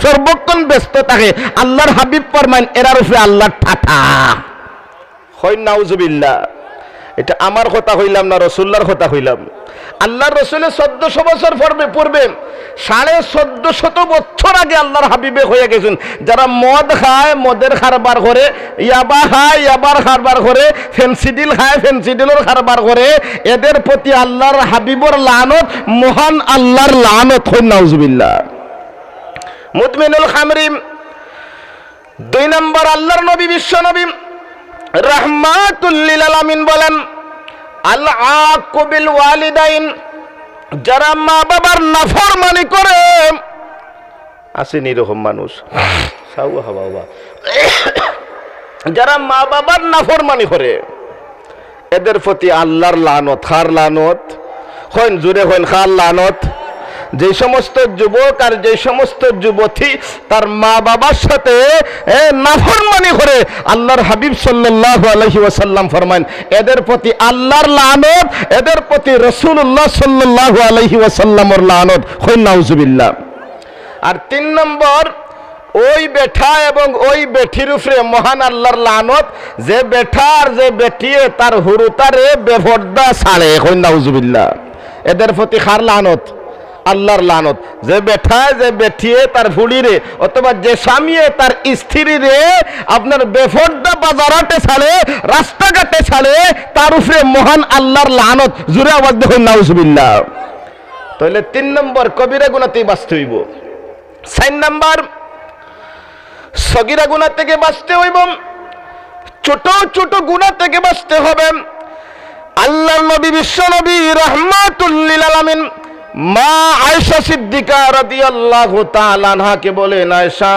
সর্বক্ষণ ব্যস্ত থাকে আল্লাহর হাবিব ফরমান এরার উপরে আল্লাহর ঠাঠা হয় নাউজুবিল্লাহ এটা আমার কথা হইলাম না রাসূলুল্লাহর কথা হইলাম আল্লাহর রাসূলের 1400 বছর পূর্বে 1450 বছর আগে আল্লাহর হাবিবে হয়ে গেছেন যারা মদ খায় মদের কারবার করে ইয়াবা খায় ইয়াবার কারবার করে ফেন্সিডিল খায় ফেন্সিডিলের কারবার করে এদের প্রতি আল্লাহর হাবিবর লানত মহান আল্লাহর লানত হয় নাউজুবিল্লাহ মুদমিনুল খামরি। 2 নম্বর আল্লাহর নবী বিশ্ব নবী রাহমাতুল লিল আলামিন বলেন, আল আক্কু বিল ওয়ালিদাইন, যারা মা বাবার নাফরমানি করে, আসেন এরকম মানুষ, যারা মা বাবার নাফরমানি করে, এদের প্রতি আল্লাহর লানত। কার লানত? হইন জুড়ে হইন, কার লানত? যে সমস্ত যুবক আর যে সমস্ত যুবতী তার মা বাবার সাথে নাফরমানি করে, আল্লাহর হাবিব সাল্লাল্লাহু আলাইহি ওয়াসাল্লাম ফরমান এদের প্রতি আল্লাহর লানত, এদের প্রতি রাসূলুল্লাহ সাল্লাল্লাহু আলাইহি ওয়াসাল্লামের লানত। হইন নাউজুবিল্লাহ। আর 3 নম্বর, ওই বেঠা এবং ওই বেঠির উপরে মহান আল্লাহর লানত, যে বেঠা আর যে বেটিয়ে তার হুরুতারে বেপরদা ছাড়ে। হইন নাউজুবিল্লাহ। এদের প্রতি কার লানত? আল্লাহর লানত। যে বেঠা যে বেঠিয়ে তার ফুড়িরে, অথবা যে স্বামীয়ে তার স্ত্রীরে আপনার বেপরদা বাজারাতে ছাড়ে, রাস্তাঘাটে ছাড়ে, তার উপরে মহান আল্লাহর লানত। জুড়ে আওয়াজ দেখুন নাউজুবিল্লাহ। তাহলে 3 নম্বর কবিরা গুনাহতেই বাঁচতে হইব। 4 নম্বর সগীরা গুনাহ থেকে বাঁচতে হইব, ছোট ছোট গুনাহ থেকে বাঁচতে হবে। আল্লাহর নবী বিশ্ব নবী রাহমাতুল লিল আলামিন মা আয়েশা সিদ্দিকা রাদিয়াল্লাহু তাআলা আনহাকে বলেন, আয়েশা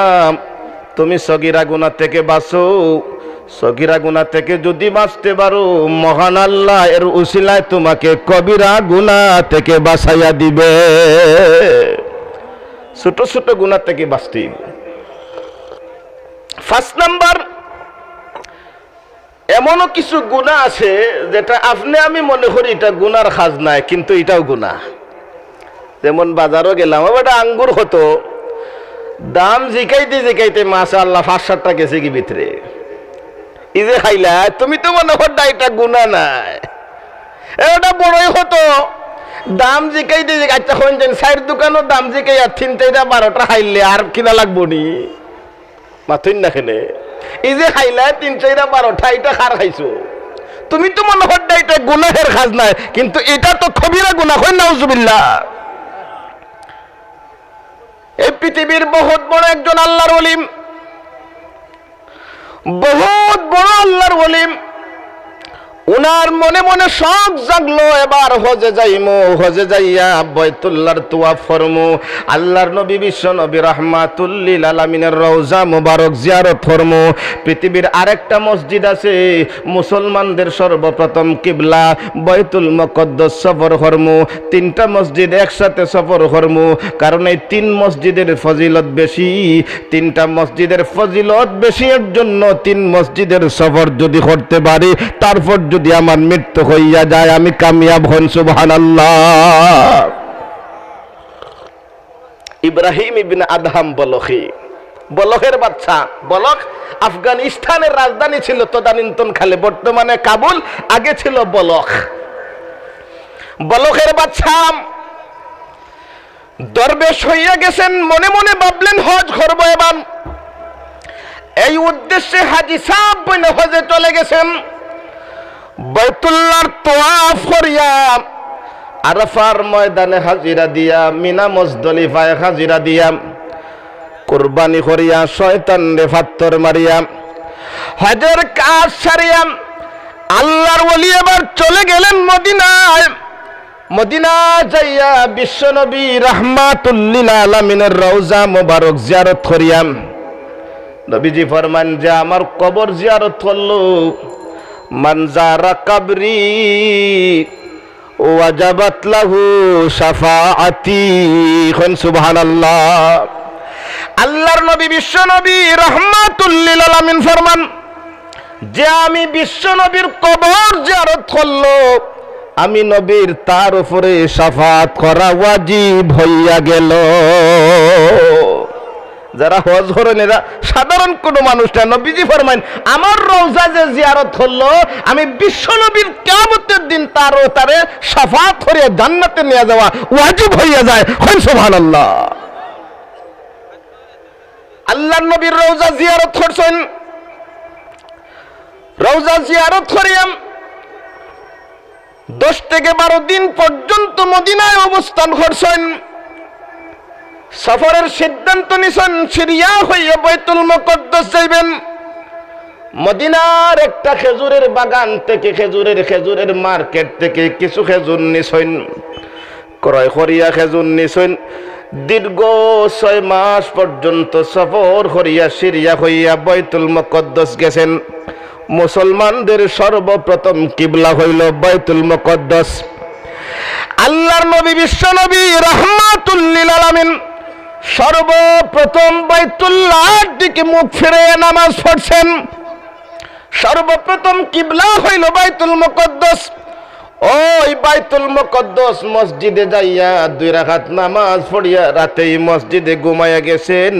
তুমি সগীরা গুনাহ থেকে বাঁচো, সগীরা গুনাহ থেকে যদি বাঁচতে পারো মহান আল্লাহ এর উসিলায় তোমাকে কবিরা গুনাহ থেকে বাঁচাইয়া দিবে। ছোট ছোট গুনাহ থেকে বাঁচতে হইব। 5 নম্বর, এমনও কিছু গুনাহ আছে যেটা আপনি আমি মনে করি এটা গুনার কাজ নাই, কিন্তু এটাও গুনাহ। যেমন বাজারও গেলাম, ওটা আঙ্গুর হতো, দাম জিকাইতে জিকাইতে মাশাআল্লাহ 5-7টা গেছে কি ভিতরে, এই যে খাইলা তুমি তো মনে করো এটা গুনাহ নাই। এটা বড়ই হতো, দাম জিকাইতে আচ্ছা হইন যেন 4 দোকানও দাম জিকাই আর 3টা 12টা খাইলে আর কিনা লাগবো নি মাথুন না খেলে। এই যে খাইলা 3-4 12টা এটা খার খাইছো, তুমি তো মনে করো এটা গুনাহের কাজ নাই, কিন্তু এটা তো কবিরা গুনাহ। হই নাউজুবিল্লাহ। এই পৃথিবীর বহুত বড় একজন আল্লাহর ওলি, বহুত বড় আল্লাহর ওলি, উনার মনে মনে শখ জাগলো এবার হজে যাইমু, হজে যাইয়া বাইতুল্লাহর তোয়াফ করমু, আল্লাহর নবী বিশ্ব নবী রাহমাতুল লিল আলামিনের রওজা মুবারক জিয়ারত করমু। পৃথিবীর আরেকটা মসজিদ আছে মুসলমানদের সর্বপ্রথম কিবলা বাইতুল মুকদ্দাস সফর করমু। 3টা মসজিদ একসাথে সফর করমু, কারণ এই 3 মসজিদের ফজিলত বেশি। 3টা মসজিদের ফজিলত বেশি এর জন্য 3 মসজিদের সফর যদি করতে পারি, তারপর যদি আমার মৃত্যু হইয়া যায় আমি কামিয়াব হন। সুবহানাল্লাহ। ইব্রাহিম ইবনে আদহাম বলখি, বলখের বাদশা। বলখ আফগানিস্তানের রাজধানী ছিল তদানীন্তন কালে, বর্তমানে কাবুল, আগে ছিল বলখ। বলখের বাদশা দরবেশ হইয়া গেছেন, মনে মনে ভাবলেন হজ করব এবার। এই উদ্দেশ্যে হাজী সাহেব বনে হজে চলে গেছেন। বাইতুল্লাহর তোয়াফ করিয়া আরাফার ময়দানে হাজিরা দিয়া, মিনা মুজদলিফায় হাজিরা দিয়া, কুরবানি করিয়া শয়তানরে পাথর মারিয়া, হজের কাজ সারিয়া আল্লাহর ওলি এবার চলে গেলেন মদিনায়। মদিনা যাইয়া বিশ্বনবী রাহমাতুল লিল আলামিনের রওজা মুবারক জিয়ারত করিয়া নবীজি ফরমান যে আমার কবর জিয়ারত করলো, মান যারা কবরি ওয়াজাবাত লাহু শাফাআতি। সুবহানাল্লাহ। আল্লাহর নবী বিশ্ব নবী রাহমাতুল লিল আলামিন ফরমান যে আমি বিশ্ব নবীর কবর জিয়ারত করলো, আমি নবীর তার উপরে শাফাআত করা ওয়াজিব হইয়া গেল। যারা হজ করেন এরা সাধারণ কোনো মানুষ না। নবীজি ফরমাইন আমার রওজা যে জিয়ারত করলো, আমি বিশ্ব নবীর কিয়ামতের দিন তার ও তারে শাফাআত করে জান্নাতে নিয়ে যাওয়া ওয়াজিব হইয়া যায়। সুবহানাল্লাহ। আল্লাহর নবীর রওজা জিয়ারত করছেন, রওজা জিয়ারত করিয়া 10 থেকে 12 দিন পর্যন্ত মদিনায় অবস্থান করছেন। সফরের সিদ্ধান্ত নিছেন সিরিয়া হইয়া বাইতুল মুকদ্দাস যাইবেন। মদিনার একটা খেজুরের বাগান থেকে খেজুরের মার্কেট থেকে কিছু খেজুর নিছেন, ক্রয় করিয়া খেজুর নিছেন। দীর্ঘ 6 মাস পর্যন্ত সফর করিয়া সিরিয়া হইয়া বাইতুল মুকদ্দাস গেছেন। মুসলমানদের সর্বপ্রথম কিবলা হইল বাইতুল মুকদ্দাস। আল্লাহর নবী বিশ্ব নবী রাহমাতুল লিল আলামিন সর্বপ্রথম বাইতুল্লাহর দিকে মুখ ফিরে নামাজ পড়ছেন। সর্বপ্রথম কিবলা হইল বাইতুল মুকদ্দাস। ওই বাইতুল মুকদ্দাস মসজিদে যাইয়া 2 রাকাত নামাজ পড়িয়া রাতেই মসজিদে ঘুমাইয়া গেছেন।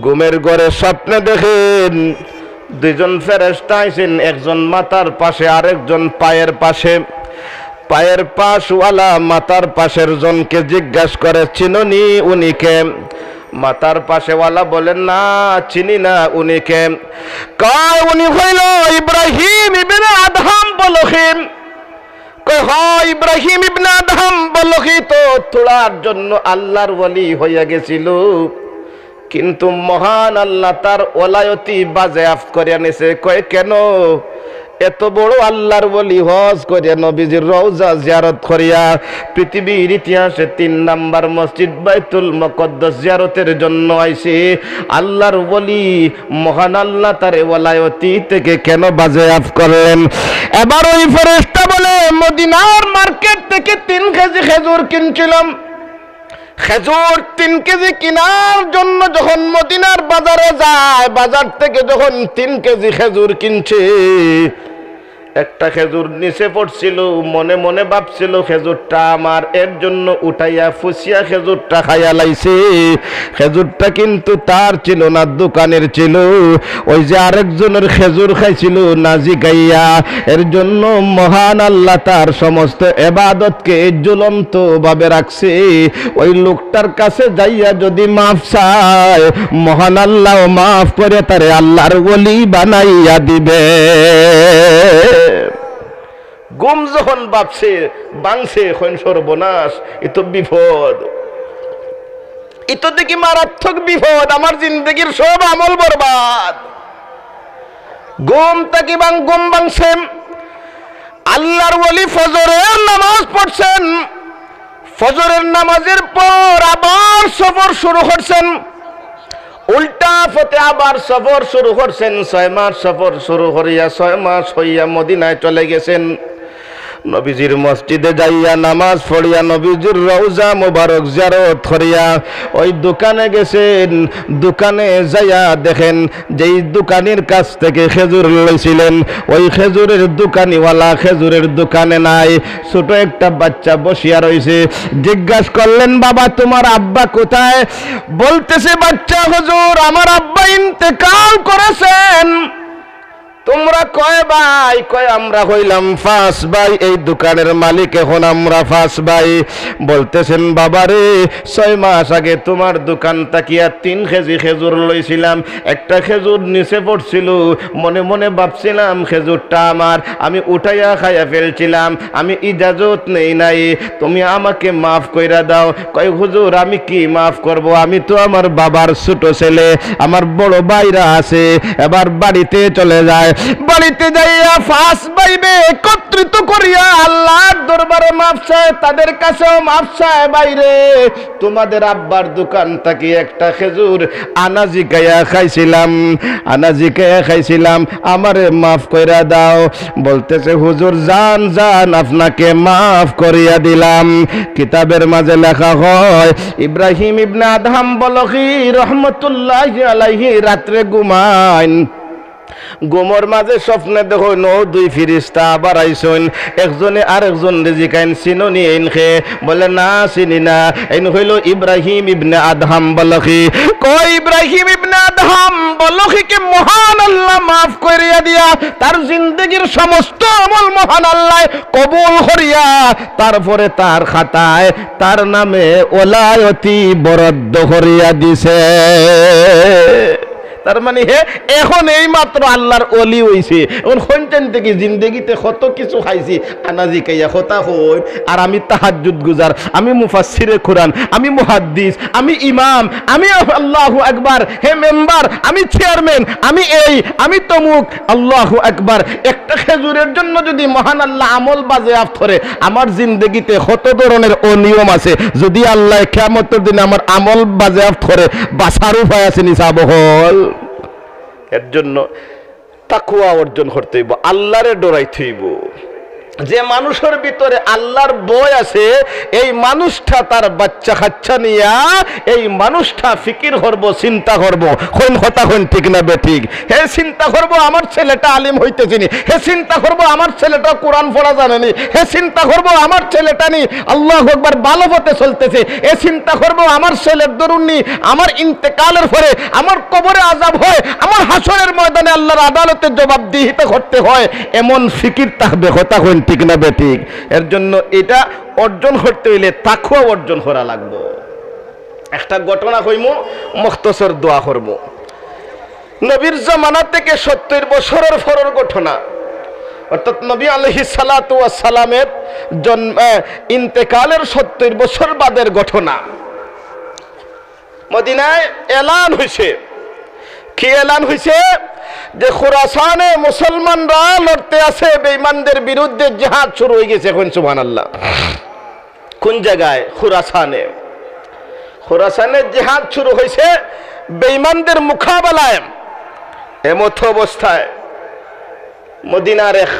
ঘুমের ঘরে স্বপ্নে দেখেন 2জন ফেরেশতা আইছেন, একজন মাথার পাশে আরেকজন পায়ের পাশে। পায়ের পাশওয়ালা মাথার পাশের জনকে জিজ্ঞাসা করে, চিননি উনিকে? মাথার পাশেওয়ালা বলেন, না চিনি না। উনিকে? কয় উনি হইল ইব্রাহিম ইবনে আদহাম বলখিম। কয় হয় ইব্রাহিম ইবনে আদহাম বলখি তো তোড়ার জন্য আল্লাহর ওলি হইয়া গেছিল, কিন্তু মহান আল্লাহ তার ওলায়তি বাজেয়াপ্ত করিয়া নিছে। কয় কেন? এত বড় আল্লাহর ওলি হজ করিয়া নবীজির রওজা জিয়ারত করিয়া পৃথিবীর ইতিহাসে 3 নাম্বার মসজিদ বাইতুল মুকদ্দাস জিয়ারতের জন্য আইছে। আল্লাহর ওলি মহান আল্লাহ তার ওলায়তি থেকে কেন বাজেয়াপ্ত করলেন? এবার ওই ফেরেশতা বলে, মদিনার মার্কেট থেকে 3 কেজি খেজুর কিনছিলাম। খেজুর 3 কেজি কেনার জন্য যখন মদিনার বাজারে যায়, বাজার থেকে যখন 3 কেজি খেজুর কিনছে, একটা খেজুর নিচে পড়ছিল। মনে মনে ভাবছিল খেজুরটা আমার, এর জন্য উঠাইয়া ফুসিয়া খেজুরটা খাইয়া লাইছে। খেজুরটা কিন্তু তার ছিল না, দোকানের ছিল। ওই যে আরেকজনের খেজুর খাইছিল নাজি গাইয়া, এর জন্য মহান আল্লাহ তার সমস্ত ইবাদতকে জ্বলন্ত ভাবে রাখছে। ওই লোকটার কাছে যাইয়া যদি মাফ চায়, মহান আল্লাহ মাফ করে তারে আল্লাহর ওলি বানাইয়া দিবে। গুম যখন বাপছে বাংছে এখন সর্বনাশ, এ তো বিপদ, এ তো দেখি মারাত্মক বিপদ। আমার জিন্দগির সব আমল বরবাদ। গুম তাকি গুম বাংছেন। আল্লাহর ওলি ফজরের নামাজ পড়ছেন। ফজরের নামাজের পর আবার সফর শুরু করছেন। উল্টা পথে আবার সফর শুরু করছেন। 6 মাস সফর শুরু করিয়া 6 মাস হইয়া মদিনায় চলে গেছেন। নবীজির মসজিদে যাইয়া নামাজ পড়িয়া নবীজির রওজা মোবারক জিয়ারত করিয়া ওই দোকানে গেছেন। দোকানে যাইয়া দেখেন যেই দোকানের কাছ থেকে খেজুর লইছিলেন, ওই খেজুরের দোকানিওয়ালা খেজুরের দোকানে নাই। ছোট একটা বাচ্চা বসিয়া রয়েছে। জিজ্ঞাসা করলেন, বাবা তোমার আব্বা কোথায়? বলতেছে বাচ্চা, হুজুর আমার আব্বা ইন্তেকাল করেছেন। তোমরা কয় ভাই? কয় আমরা হইলাম 5 ভাই, এই দোকানের মালিক এখন আমরা 5 ভাই। বলতেছেন, বাবারে 6 মাস আগে তোমার দোকান তাকিয়া 3 কেজি খেজুর লইছিলাম। একটা খেজুর নিচে পড়ছিল, মনে মনে ভাবছিলাম খেজুরটা আমার, আমি উঠাইয়া খাইয়া ফেলছিলাম, আমি ইজাজত নেই নাই, তুমি আমাকে মাফ কইরা দাও। কয় হুজুর আমি কি মাফ করব? আমি তো আমার বাবার ছোট ছেলে, আমার বড় ভাইরা আছে। এবার বাড়িতে চলে যায়। বাড়িতে যাইয়া 5 ভাইবে একত্রিত করিয়া আল্লাহর দরবারে মাফ চায়, তাদের কাছেও মাফ চায়। বাইরে তোমাদের আব্বার দোকান থেকে একটা খেজুর আনাজি গায়া খাইছিলাম, আমারে মাফ কইরা দাও। বলতেছে, হুজুর যান যান, আপনাকে মাফ করিয়া দিলাম। কিতাবের মাঝে লেখা হয়, ইব্রাহিম ইবনে আদহাম বলখি রহমতুল্লাহি আলাইহি রাত্রে ঘুমাইন। গোমর মাঝে স্বপ্নে দেখো 2 ফিরিস্তা আবার আইসন। একজনে আরেকজন রিজিকাইন চিননি এনখে? বলে না চিনি না। এন হইল ইব্রাহিম ইবনে আদহাম বলখি। কই ইব্রাহিম ইবনে আদহাম বলখিকে মহান আল্লাহ মাফ করিয়া দিয়া তার জিন্দগির সমস্ত আমল মহান আল্লাহ কবুল করিয়া তারপরে তার খাতায় তার নামে ওলায়তি বরাদ্দ করিয়া দিছে। তার মানে হে এখন এই মাত্র আল্লাহর ওলি হইছে, এখন হইতেন থেকে জিন্দেগিতে কত কিছু খাইছি আনাজি কাইয়া কথা হই। আর আমি তাহাজ্জুদ গুজার, আমি মুফাসসিরে কোরআন, আমি মুহাদ্দিস, আমি ইমাম, আমি আল্লাহু আকবার, হে মেম্বার, আমি চেয়ারম্যান, আমি তমুক, আল্লাহু আকবার। একটা খেজুরের জন্য যদি মহান আল্লাহ আমল বাজেয়াপ্ত করে, আমার জিন্দেগিতে কত ধরনের অনিয়ম আছে, যদি আল্লাহ কিয়ামতের দিন আমার আমল বাজেয়াপ্ত করে, বাঁচার উপায় আছে নিসাব হল। এর জন্য তাকওয়া অর্জন করতে হইব, আল্লাহরে ডরাইতে হইব। যে মানুষের ভিতরে আল্লাহর ভয় আছে, এই মানুষটা তার বাচ্চা কাচ্চা নিয়া এই মানুষটা ফিকির করব, চিন্তা করব, কোন কথা কোন ঠিক না বেঠিক। হে চিন্তা করব আমার ছেলেটা আলিম হইতেছিনি, হে চিন্তা করব আমার ছেলেটা কোরআন পড়া জানেনি, হে চিন্তা করব আমার ছেলেটা নি আল্লাহু আকবার ভালো পথে চলতেছে, হে চিন্তা করব আমার ছেলের দরুন নি আমার ইন্তেকালের পরে আমার কবরে আযাব হয়, আমার হাসরের ময়দানে আল্লাহর আদালতে জবাবদিহিতা করতে হয়, এমন ফিকির থাকবে, কথা কোন ঠিক না বেঠিক। এর জন্য এটা অর্জন করতে হইলে তাকওয়া অর্জন করা লাগবে। একটা ঘটনা কইমু, মুখতসর দোয়া করব। নবীর জামানা থেকে 70 বছরের পরের ঘটনা, অর্থাৎ নবী আলাইহিস সালাতু ওয়াস সালামের ইন্তেকালের 70 বছর বাদের ঘটনা। মদিনায় এলান হইছে। কি এলান হইছে? যে খুরাসানে মুসলমানরা লড়তে আছে বেঈমানদের বিরুদ্ধে, জিহাদ শুরু হয়ে গেছে। এখন সুবহানাল্লাহ। কোন জায়গায়? খুরাসানে। খুরাসানে জিহাদ শুরু হয়েছে বেঈমানদের মোকাবেলায়। এমত অবস্থায় মদিনার এক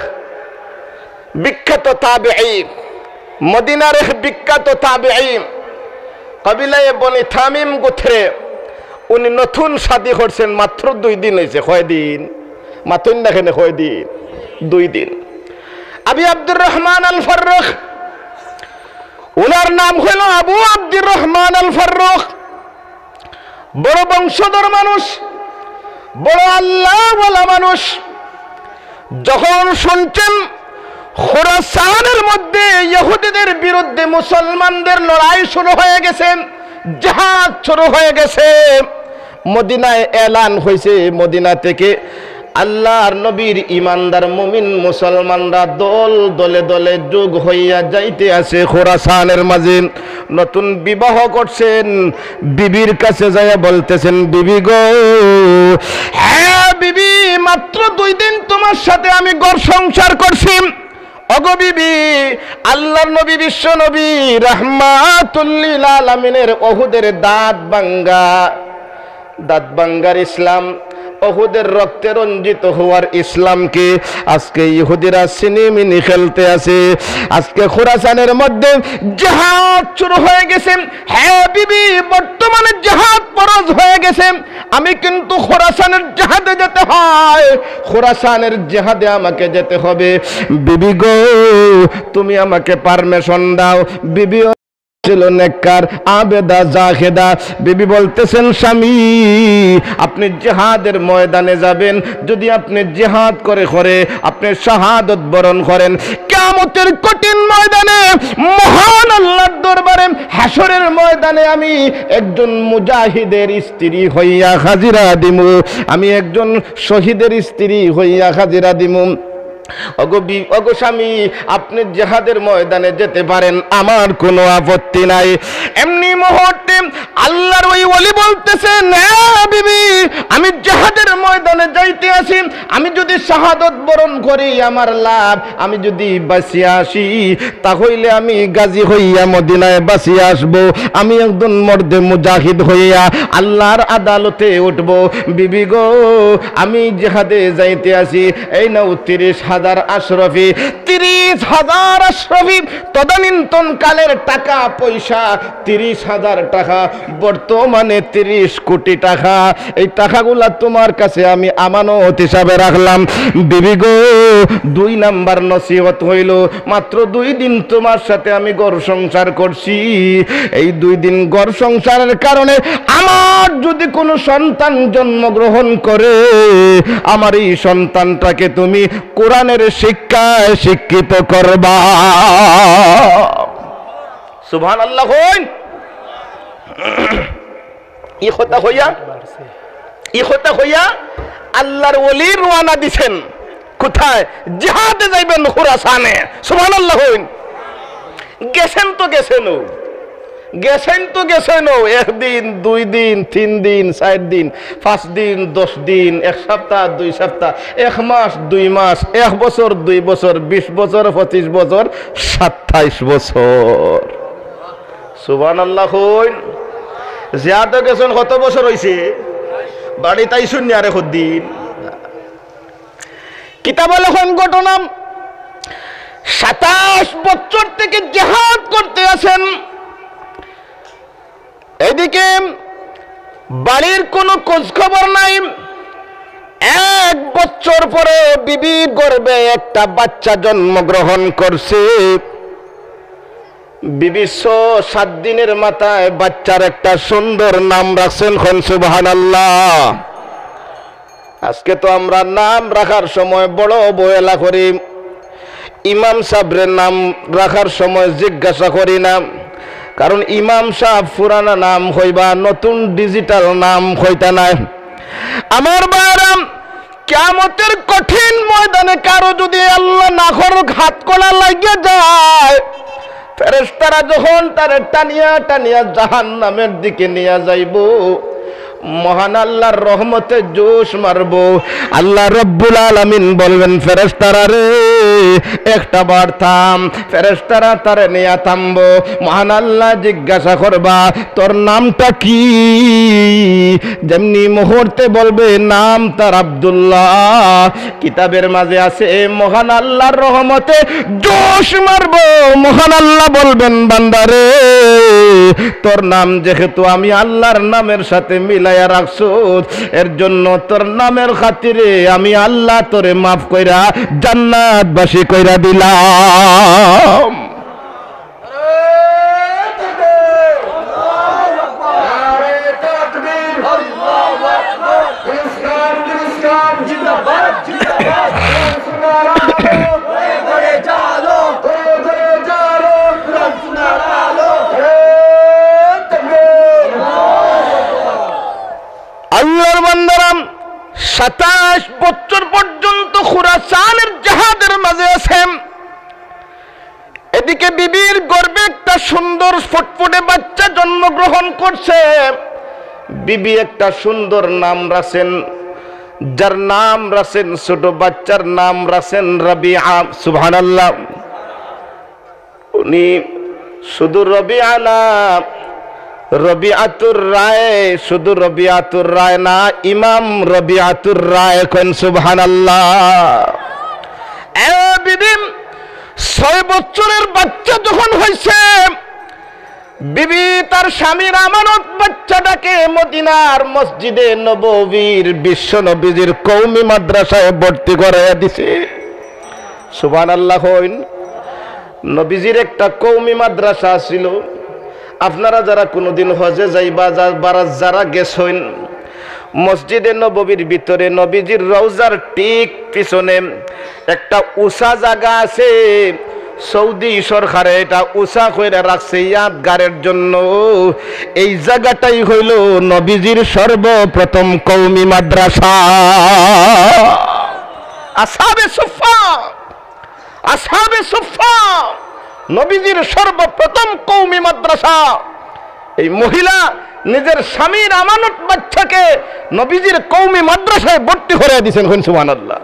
বিখ্যাত তাবেঈ, মদিনার এক বিখ্যাত তাবেঈ কবিলায়ে বনি তামিম গোত্রে, উনি নতুন শাদী করছেন, মাত্র 2 দিন হয়েছে। কয়দিন? মাত্র দেখেন, কয়দিন? 2 দিন। আবি আব্দুর রহমান আল ফারুক, উনার নাম হলো আবু আব্দুর রহমান আল ফারুক। বড় বংশধর মানুষ, বড় আল্লাহওয়ালা মানুষ। যখন শুনছেন খুরাসানের মধ্যে ইহুদিদের বিরুদ্ধে মুসলমানদের লড়াই শুরু হয়ে গেছে, জিহাদ শুরু হয়ে গেছে, মদিনায় এলান হয়েছে, মদিনা থেকে আল্লাহর নবীর ইমানদার মুমিন মুসলমানরা দল দলে দলে যোগ হইয়া যাইতে আছে খুরাসানের মাঝে। নতুন বিবাহ করছেন, বিবির কাছে যাইয়া বলতেছেন, বিবি গো, হ্যাঁ বিবি, মাত্র 2 দিন তোমার সাথে আমি ঘর সংসার করছি। ওগো বিবি, আল্লাহর নবী বিশ্ব নবী রাহমাতুল লিল আলামিনের ওহুদের দাঁত ভাঙ্গার ইসলাম, ওহুদের রক্তে রঞ্জিত হওয়ার ইসলামকে আজকে ইহুদিরা সিনেমিনি খেলতে আছে। আজকে খুরাসানের মধ্যে জিহাদ শুরু হয়ে গেছে। হ্যাঁ বিবি, বর্তমানে জিহাদ ফরজ হয়ে গেছে। আমি কিন্তু খুরাসানের জিহাদে যেতে হয়, খুরাসানের জিহাদে আমাকে যেতে হবে। বিবি গো, তুমি আমাকে পারমিশন দাও। বিবি ছিল নেককার, আবেদা, জাহেদা। বিবি বলতেছেন, স্বামী আপনি জিহাদের ময়দানে যাবেন, যদি আপনি জিহাদ করে আপনি শাহাদত বরণ করেন, কিয়ামতের কঠিন ময়দানে, মহান আল্লাহর দরবারে, হাসরের ময়দানে আমি একজন মুজাহিদের স্ত্রী হইয়া হাজিরা দিমু, আমি একজন শহীদের স্ত্রী হইয়া হাজিরা দিমু। ওগো স্বামী, আপনি জিহাদের ময়দানে যেতে পারেন, আমার কোনো আপত্তি নাই। এমনি মুহূর্তে আল্লাহর ওই ওলি বলতেছেন, হ্যাঁ বিবি, আমি জিহাদের ময়দানে যাইতে আছি, আমি যদি শাহাদত বরণ করি আমার লাভ, আমি যদি বাঁচিয়ে আসি তাহলে আমি গাজী হইয়া মদিনায় বাঁচিয়ে আসব, আমি একজন মর্দে মুজাহিদ হইয়া আল্লাহর আদালতে উঠব। বিবি গো, আমি জিহাদে যাইতে আছি, এই নাও 30,000 আশরফি, 30,000 আশরফি তদানীন্তন কালের টাকা পয়সা, 30,000 টাকা, বর্তমানে 30 কোটি টাকা। এই টাকাগুলা তোমার কাছে আমি আমানত হিসাবে রাখলাম। বিবি গো, 2 নাম্বার নসিহত হইল, মাত্র 2 দিন তোমার সাথে আমি ঘর সংসার করছি, এই 2 দিন ঘর সংসারের কারণে আমার যদি কোনো সন্তান জন্মগ্রহণ করে, আমার এই সন্তানটাকে তুমি কোরআনের শিক্ষায় শিক্ষিত করবা। সুবহানাল্লাহ। হইন ই কথা হইয়া ই কথা হইয়া আল্লাহর ওলি রওনা দিছেন কোথায়? জিহাদে যাইবেন খুরাসানে। সুবহানাল্লাহ। গেছেন তো গেছেন একদিন, 2 দিন, 3 দিন, 4 দিন, 5 দিন, 10 দিন, 1 সপ্তাহ, 2 সপ্তাহ, 1 মাস, 2 মাস, 1 বছর, 2 বছর, 20 বছর, 25 বছর, 27 বছর। সুবহানাল্লাহ। জিয়াদ গেছেন কত বছর হইছে? বাড়ি তাই শুনি আরে দিন। কিতাবে লেখন ঘটনা 27 বছর থেকে জিহাদ করতে আছেন। এদিকে বাড়ির কোনো খোঁজ খবর নাই। 1 বছর পরে বিবির গর্ভে একটা বাচ্চা জন্মগ্রহণ করছে। বিবি 7 দিনের মাথায় বাচ্চার একটা সুন্দর নাম রাখছেন। সুবহানাল্লাহ। আজকে তো আমরা নাম রাখার সময় বড় অবহেলা করি। ইমাম সাহেবের নাম রাখার সময় জিজ্ঞাসা করি না, কারণ ইমাম সাহেব পুরানা নাম হইবা, নতুন ডিজিটাল নাম হইতা নাই। আমার বারাম কিয়ামতের কঠিন ময়দানে কারো যদি আল্লাহ নাখর হাত কলা লাগিয়ে যায়, ফেরেশতারা যখন তারে টানিয়া টানিয়া জাহান্নামের দিকে নিয়ে যাইব, মহান আল্লাহর রহমতে জোশ মারবো। আল্লাহ রব্বুল আলামিন বলবেন, ফেরেশতারা রে একটা বার থাম। ফেরেশতারা তারে নিয়ে থামবো। মহান আল্লাহ জিজ্ঞাসা করবা, তোর নামটা কি? যেমনি মুহূর্তে বলবে নাম তার আব্দুল্লাহ, কিতাবের মাঝে আছে মহান আল্লাহর রহমতে জোশ মারবো। মহান আল্লাহ বলবেন, বান্দারে তোর নাম যেহেতু আমি আল্লাহর নামের সাথে মিলাইয়া রাখছো, এর জন্য তোর নামের খাতিরে আমি আল্লাহ তোরে মাফ কইরা জান্নাতবাসী কইরা দিলাম। আল্লাহর বান্দারা 27 বছর পর্যন্ত খুরাসানের জিহাদের মাঝে আছেন। এদিকে বিবির গর্ভে একটা সুন্দর ফুটফুটে বাচ্চা জন্মগ্রহণ করছে। বিবি একটা সুন্দর নাম রাখেন, যার নাম রাখেন, ছোট বাচ্চার নাম রাখেন রবিআ। সুবহানাল্লাহ। উনি শুধু রবিআ না, রবিআতুর রায়, শুধু রবিআতুর রায় না, ইমাম রবিআতুর রায় কোন। সুবহানাল্লাহ। এ বিবি 6 বছরের বাচ্চা যখন হয়েছে, বিবি তার স্বামীর আমানত বাচ্চাটাকে মদিনার মসজিদে নববীর বিশ্ব নবীজির কওমি মাদ্রাসায় ভর্তি করাইয়া দিছে। সুবহানাল্লাহ। নবীজির একটা কওমি মাদ্রাসা ছিল। আপনারা যারা কোনোদিন হজে যাইবা, যারা গেছেন, মসজিদে নববীর ভিতরে নবীজির রওজার ঠিক পিছনে একটা উঁচা জায়গা আছে। সৌদি সরকারে এটা উঁচা করে রাখছে ইয়াদগারের জন্য। এই জায়গাটাই হইল নবীজির সর্বপ্রথম কওমি মাদ্রাসা। আসহাবে সুফফা, আসহাবে সুফফা, নবীজির সর্বপ্রথম কওমি মাদ্রাসা। এই মহিলা নিজের স্বামীর আমানত বাচ্চাকে নবীজির কওমি মাদ্রাসায় ভর্তি করে দিয়েছেন। সুবহানাল্লাহ।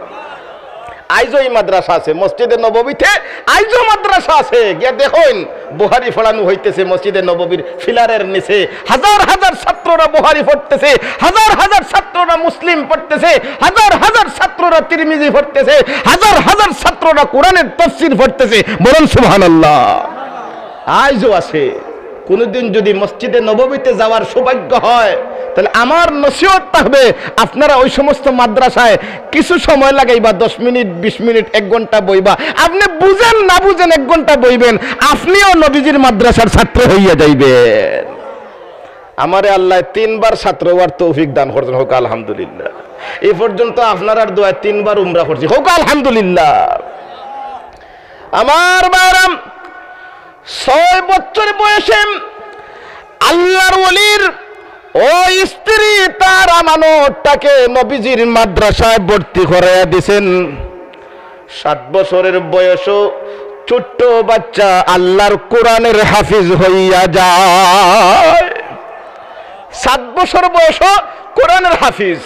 আইজো এই মাদ্রাসা আছে মসজিদে নববীতে, আইজো মাদ্রাসা আছে। গিয়া দেখুন বুখারী পড়ানো হইতেছে মসজিদে নববীর ফিলারের নিচে। হাজার হাজার ছাত্ররা বুখারী পড়তেছে, হাজার হাজার ছাত্ররা মুসলিম পড়তেছে, হাজার হাজার ছাত্ররা তিরমিজি পড়তেছে, হাজার হাজার ছাত্ররা কোরআনের তাফসীর পড়তেছে। বলুন সুবহানাল্লাহ। আইজো আছে। কোনদিন যদি মসজিদে নববীতে যাওয়ার সৌভাগ্য হয়, তাহলে আমার নসিহত থাকবে, আপনারা ওই সমস্ত মাদ্রাসায় কিছু সময় লাগাইবা, 10 মিনিট, 20 মিনিট, 1 ঘন্টা বইবা। আপনি বুঝেন না বুঝেন 1 ঘন্টা বইবেন, আপনিও নবীজির মাদ্রাসার ছাত্র হইয়া যাইবেন। আমারে আল্লাহ 3 বার ছাত্র হওয়ার তৌফিক দান করছেন। হোক আলহামদুলিল্লাহ। এই পর্যন্ত আপনার দোয়ায় 3 বার উমরা করছি। হোক আলহামদুলিল্লাহ। আমার বারাম 6 বছর বয়সে আল্লাহর ওলির ওই স্ত্রী তার আমানতটাকে নবীজির মাদ্রাসায় ভর্তি করাইয়া দিছেন। 7 বছরের বয়সও ছোট্ট বাচ্চা আল্লাহর কোরআনের হাফিজ হইয়া যায়। 7 বছর বয়সও কোরআনের হাফিজ,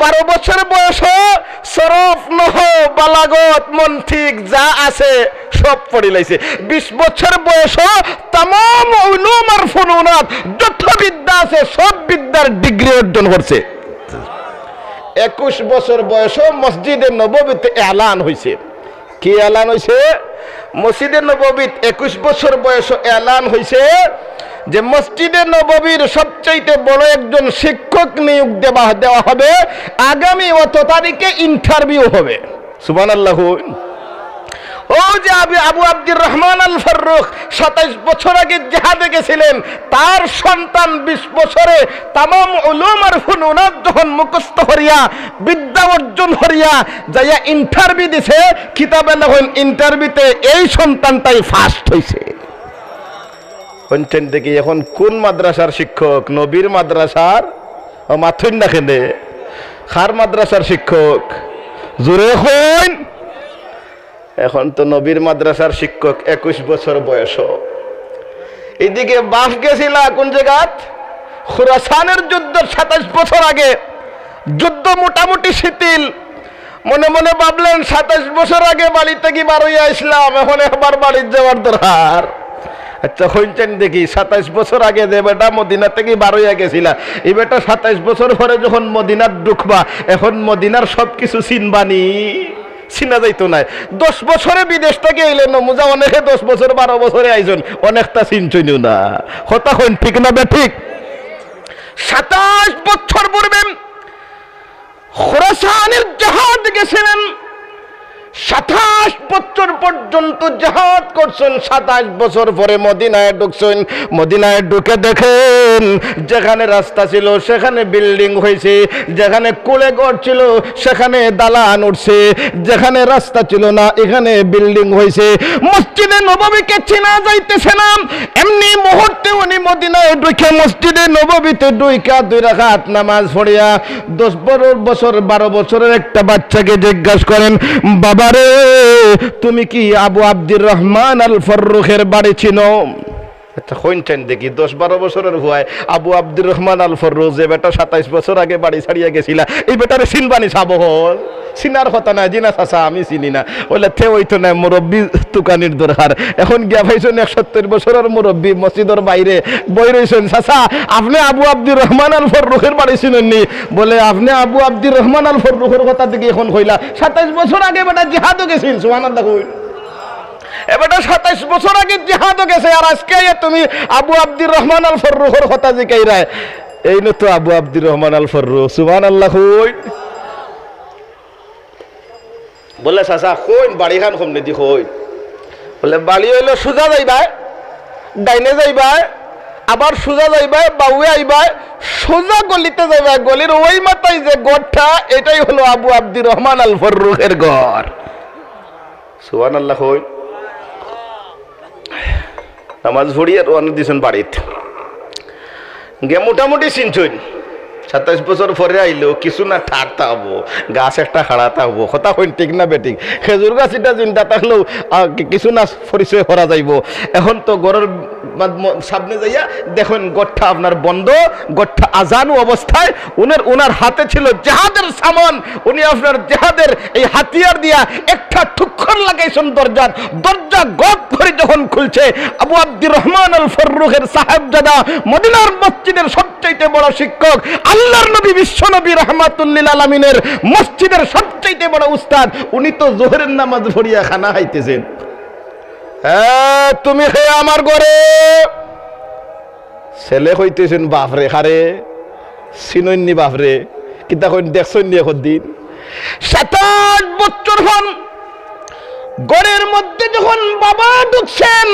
12 বছর বয়সও সরফ নহ বালাগত মন্তিক যা আছে সব পড়ি লাইছে। 20 বছর বয়সও तमाम উলুম আর ফুনুনাত যত বিদ্যা আছে সব বিদ্যার ডিগ্রি অর্জন করছে। 21 বছর বয়সও মসজিদে নববীতে এলান হইছে। কি এলান হইছে? মসজিদে নববীতে 21 বছর বয়সে এলান হইছে যে মসজিদে নববীর সবচাইতে বড় একজন শিক্ষক নিয়োগ দেওয়া হবে। আগামী অত তারিখে ইন্টারভিউ হবে। সুবহানাল্লাহ। ও যে আবু আব্দুর রহমান আল ফারুক 27 বছর আগে জিহাদে গেছিলেন, তার সন্তান 20 বছরে तमाम উলুম আর ফুনুনাত যখন মুখস্থ করিয়া বিদ্যা অর্জন করিয়া যাইয়া ইন্টারভিউ দিছে, কিতাবে লেখেন ইন্টারভিউতে এই সন্তানটাই ফার্স্ট হইছে। কোনটেন দেখি এখন কোন মাদ্রাসার শিক্ষক? নবীর মাদ্রাসার মাথুন না কেনে খার মাদ্রাসার শিক্ষক? জোরে হইন। এখন তো নবীর মাদ্রাসার শিক্ষক 21 বছর বয়স। এদিকে বাফ গেছিল কোন জায়গাত? খুরাসানের যুদ্ধ 27 বছর আগে। যুদ্ধ মোটামুটি শিথিল। মনে মনে ভাবলেন 27 বছর আগে বাড়িতে কি বার হইয়া আসলাম, এখন একবার বাড়ির যাওয়ার দরকার। আচ্ছা হইছেন দেখি 27 বছর আগে যে বেটা মদিনা থেকে বার হইয়া গেছিল, এই বেটা 27 বছর পরে যখন মদিনার ঢুকবা, এখন মদিনার সবকিছু চিনবানি? চিনা যাইতো না। 10 বছরে বিদেশ থেকে এলেন মুজা, অনেকে 10 বছর 12 বছরে আইজন, অনেকটা চিনছইনিও না। কথা কইন ঠিক না বে ঠিক? 27 বছর পূর্বে খুরাসানের জিহাদ গেছিলেন, 27 বছর পর্যন্ত জিহাদ করছেন। 27 বছর পরে মদিনায় ঢুকছেন। মদিনায় ঢুকে দেখেন যেখানে রাস্তা ছিল সেখানে বিল্ডিং হয়েছে, যেখানে কুলেঘর ছিল সেখানে দালান উঠছে, যেখানে রাস্তা ছিল না এখানে বিল্ডিং হয়েছে। মসজিদে নববীকে চেনা যাইতেছে না। এমনি মুহূর্তে উনি মদিনায় ঢুকে মসজিদে নববীতে ঢুকা 2 রাকাত নামাজ পড়িয়া 10 বছর 12 বছরের একটা বাচ্চাকে জিজ্ঞাসা করেন, বাবারে তুমি কি আবু আব্দুর রহমান আল ফারুকের বাড়ি চিনো? আচ্ছা হইনছেন দেখি 10-12 বছরের হুয়ায় আবু আব্দুর রহমান আল ফারুক যে বেটা 27 বছর আগে বাড়ি ছাড়িয়া গেছিল, এই বেটারে চিনবানি সাবহ? চিনার কথা না, জিনা চাচা আমি চিনি না। বলে থে হইতো না, মুরব্বী তুকানির দরকার। এখন গিয়া ভাইছেন 71 বছরের মুরব্বী মসজিদের বাইরে বই রয়েছেন, চাচা আপনি আবু আব্দুর রহমান আল ফারুকের বাড়ি চিনেননি? বলে আপনি আবু আব্দুর রহমান আল ফারুকের কথা থেকে এখন কইলা, 27 বছর আগে বেটা জিহাদও গেছিল। সুবহানাল্লাহ। এবারে 27 বছর আগে জিহাদও গেছে, আর আজকে তুমি আবু আব্দুর রহমান আল ফারুকের কথা জিকাইরা। এই ন তো আবু আব্দুর রহমান আল ফারুক। সুবহানাল্লাহ। বলে চাচা কইন বাড়ি খান কম নেদি কই? বলে বাড়ি হইলে সোজা যাইবা, ডাইনে যাইবা, আবার সোজা যাইবা, বাউয়ে আইবা, সোজা গলিতে যাইবা। গলির ওই মাথায় যে ঘরটা, এটাই হলো আবু আব্দুর রহমান আল ফারুকের ঘর। সুবহানাল্লাহ। কই নামাজ পড়িয়ে রওনা দিয়েছেন বাড়িতে গে। মোটামুটি চিনছুন 27 বছর পরে আইলো কিছু না ঠার থাকবো, গাছ একটা খাড়া থাকবো। কথা হইন ঠিক না বেঠিক? খেজুর গাছ এটা চিন্তা থাকলেও কিছু না পরিচয় করা যাইব। এখন তো গড়ের সামনে যাইয়া দেখুন গঠটা আপনার বন্ধ, গঠটা আজানু অবস্থায়। উনার হাতে ছিল জিহাদের সামান। উনি আপনার জিহাদের এই হাতিয়ার দিয়া একটা ঠুক্কর লাগাইছেন দরজা গপ করে যখন খুলছে, আবু আব্দুর রহমান আল ফারুকের সাহেবজাদা, মদিনার মসজিদের সবচাইতে বড় শিক্ষক, আল্লাহর নবী বিশ্ব নবী রাহমাতুল লিল আলামিনের মসজিদের সবচাইতে বড় উস্তাদ, উনি তো জোহরের নামাজ পড়িয়া খানা খাইতেছেন। হ্যাঁ তুমি হে আমার ঘরে ছেলে হইতেছেন। বাপরে হারে চিনইনি বাপরে, কিতা কইন দেখছইনি এখন দিন 27 বছর হন। ঘরের মধ্যে যখন বাবা ঢুকছেন,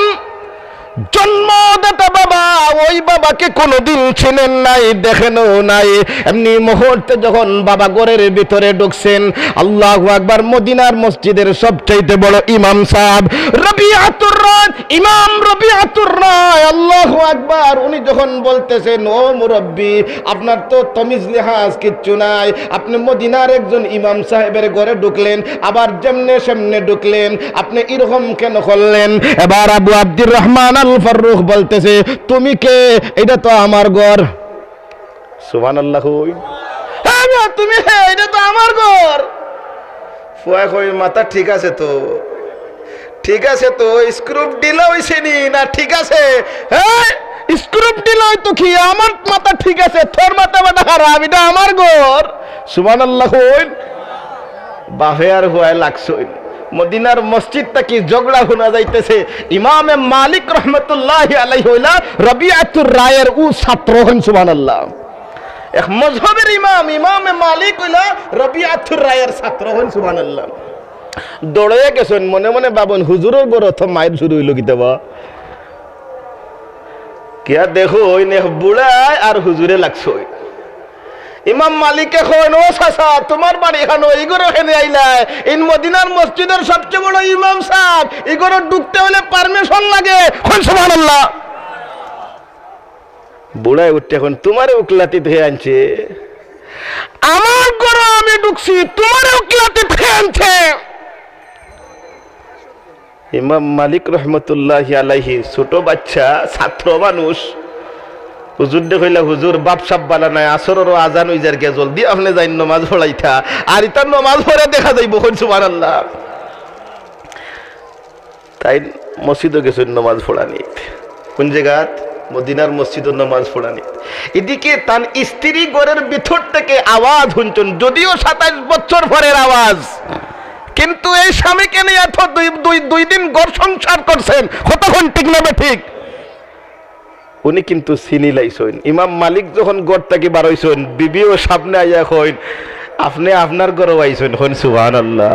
জন্মদাতা বাবা, ওই বাবাকে কোনোদিন চিনেন নাই, দেখেনও নাই। এমনি মুহূর্তে যখন বাবা ঘরের ভিতরে ঢুকছেন, আল্লাহু আকবার, মদিনার মসজিদের সবচাইতে বড় ইমাম সাহেব রবিআতুর রায়, ইমাম রবিআতুর রায়, আল্লাহু আকবার, উনি যখন বলতেছেন, ও মুরব্বী, আপনার তো তমিজ লিহাজ কিচ্ছু নাই, আপনি মদিনার একজন ইমাম সাহেবের ঘরে ঢুকলেন, আবার যেমনে সেমনে ঢুকলেন, আপনি এরকম কেন করলেন? এবার আবু আব্দুর রহমান আল ফারুক বলতেছে, তুমি কে? এটা তো আমার ঘর। সুবহানাল্লাহ। হ্যাঁ তুমি, হ্যাঁ এটা তো আমার ঘর। ফুয়া কই, মাথা ঠিক আছে তো? ঠিক আছে তো? স্ক্রুপ ঢিলা হইছে নি না? ঠিক আছে। হ্যাঁ স্ক্রুপ ঢিলা হইতো কি? আমার মাথা ঠিক আছে, তোর মাথা মাথা খারাপ, এটা আমার ঘর। সুবহানাল্লাহ। বাহে আর হুয়ায় লাগছই। মদিনার মসজিদটা কি ঝগড়া শোনা যাইতেছে। ইমামে মালিক রহমতুল্লাহি আলাইহি হইলা রবিআতুর রায়ের ও ছাত্র হন। সুবহানাল্লাহ। এক মযহবের ইমাম, ইমামে মালিক হইলা রবিআতুর রায়ের ছাত্র হন। সুবহানাল্লাহ। দৌড়ে গেছেন, মনে মনে ভাবুন, হুজুরের বড় তো মায়ের শুরু হইল কি দেবা কিয়া দেখো, ওই নে বুড়ায় আর হুজুরে লাগছই। ইমাম মালিকে কইন, ও চাচা, তোমার বাড়ি এখানে এইগুলো এখানে আইলাই, এই মদিনার মসজিদের সবচেয়ে বড় ইমাম সাহেব, এগুলো ঢুকতে হলে পারমিশন লাগে। সুবহানাল্লাহ। বুড়ায় উঠতে এখন তোমারে উকলাতি ধুয়ে আনছে, আমার ঘরে আমি ঢুকছি, তোমারে উকলাতি ধুয়ে আনছে। ইমাম মালিক রহমতুল্লাহি আলাইহি ছোট বাচ্চা, ছাত্র মানুষ, হুজুর দে কইলা, হুজুর বাপ সাপ বালা নাই, আসরেরও আজান হই যার গে, জলদি আপনি যাই নমাজ পড়াইতা, আর ইতা নমাজ পড়ে দেখা যাইব। সুবহানাল্লাহ। তাই মসজিদে গেছেন নমাজ পড়ানি। কোন জায়গাত? মদিনার মসজিদে নমাজ পড়ানি। এদিকে তার স্ত্রী ঘরের ভিতর থেকে আওয়াজ শুনছেন, যদিও 27 বছর পরের আওয়াজ, কিন্তু এই স্বামীকে নিয়ে এত দুই দিন ঘর সংসার করছেন, কতক্ষণ ঠিক না ঠিক? উনি কিন্তু চিনি লাইছেন। ইমাম মালিক যখন ঘর থেকে বার হইছেন, বিবিও সামনে আইয়া কইন, আপনি আপনার ঘরে আইছেন। হন সুবহানাল্লাহ।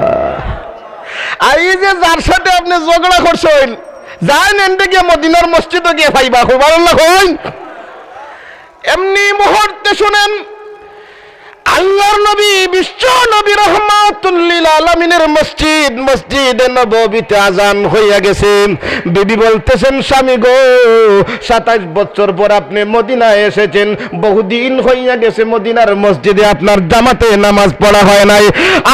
আর এই যে যার সাথে আপনি ঝগড়া করছেন, যান এনতে গিয়ে মদিনার মসজিদে গিয়ে পাইবা। সুবহানাল্লাহ। হন এমনি মুহূর্তে শুনেন, আল্লাহর নবী, বিশ্ব নবী রহমাতুল লিল আলামিনের মসজিদ, মসজিদে নববীতে আজান হইয়া গেছে। বিবি বলতেছেন, স্বামী গো, 27 বছর পর আপনি মদিনায় এসেছেন, বহুদিন হইয়া গেছে মদিনার মসজিদে আপনার জামাতে নামাজ পড়া হয় নাই,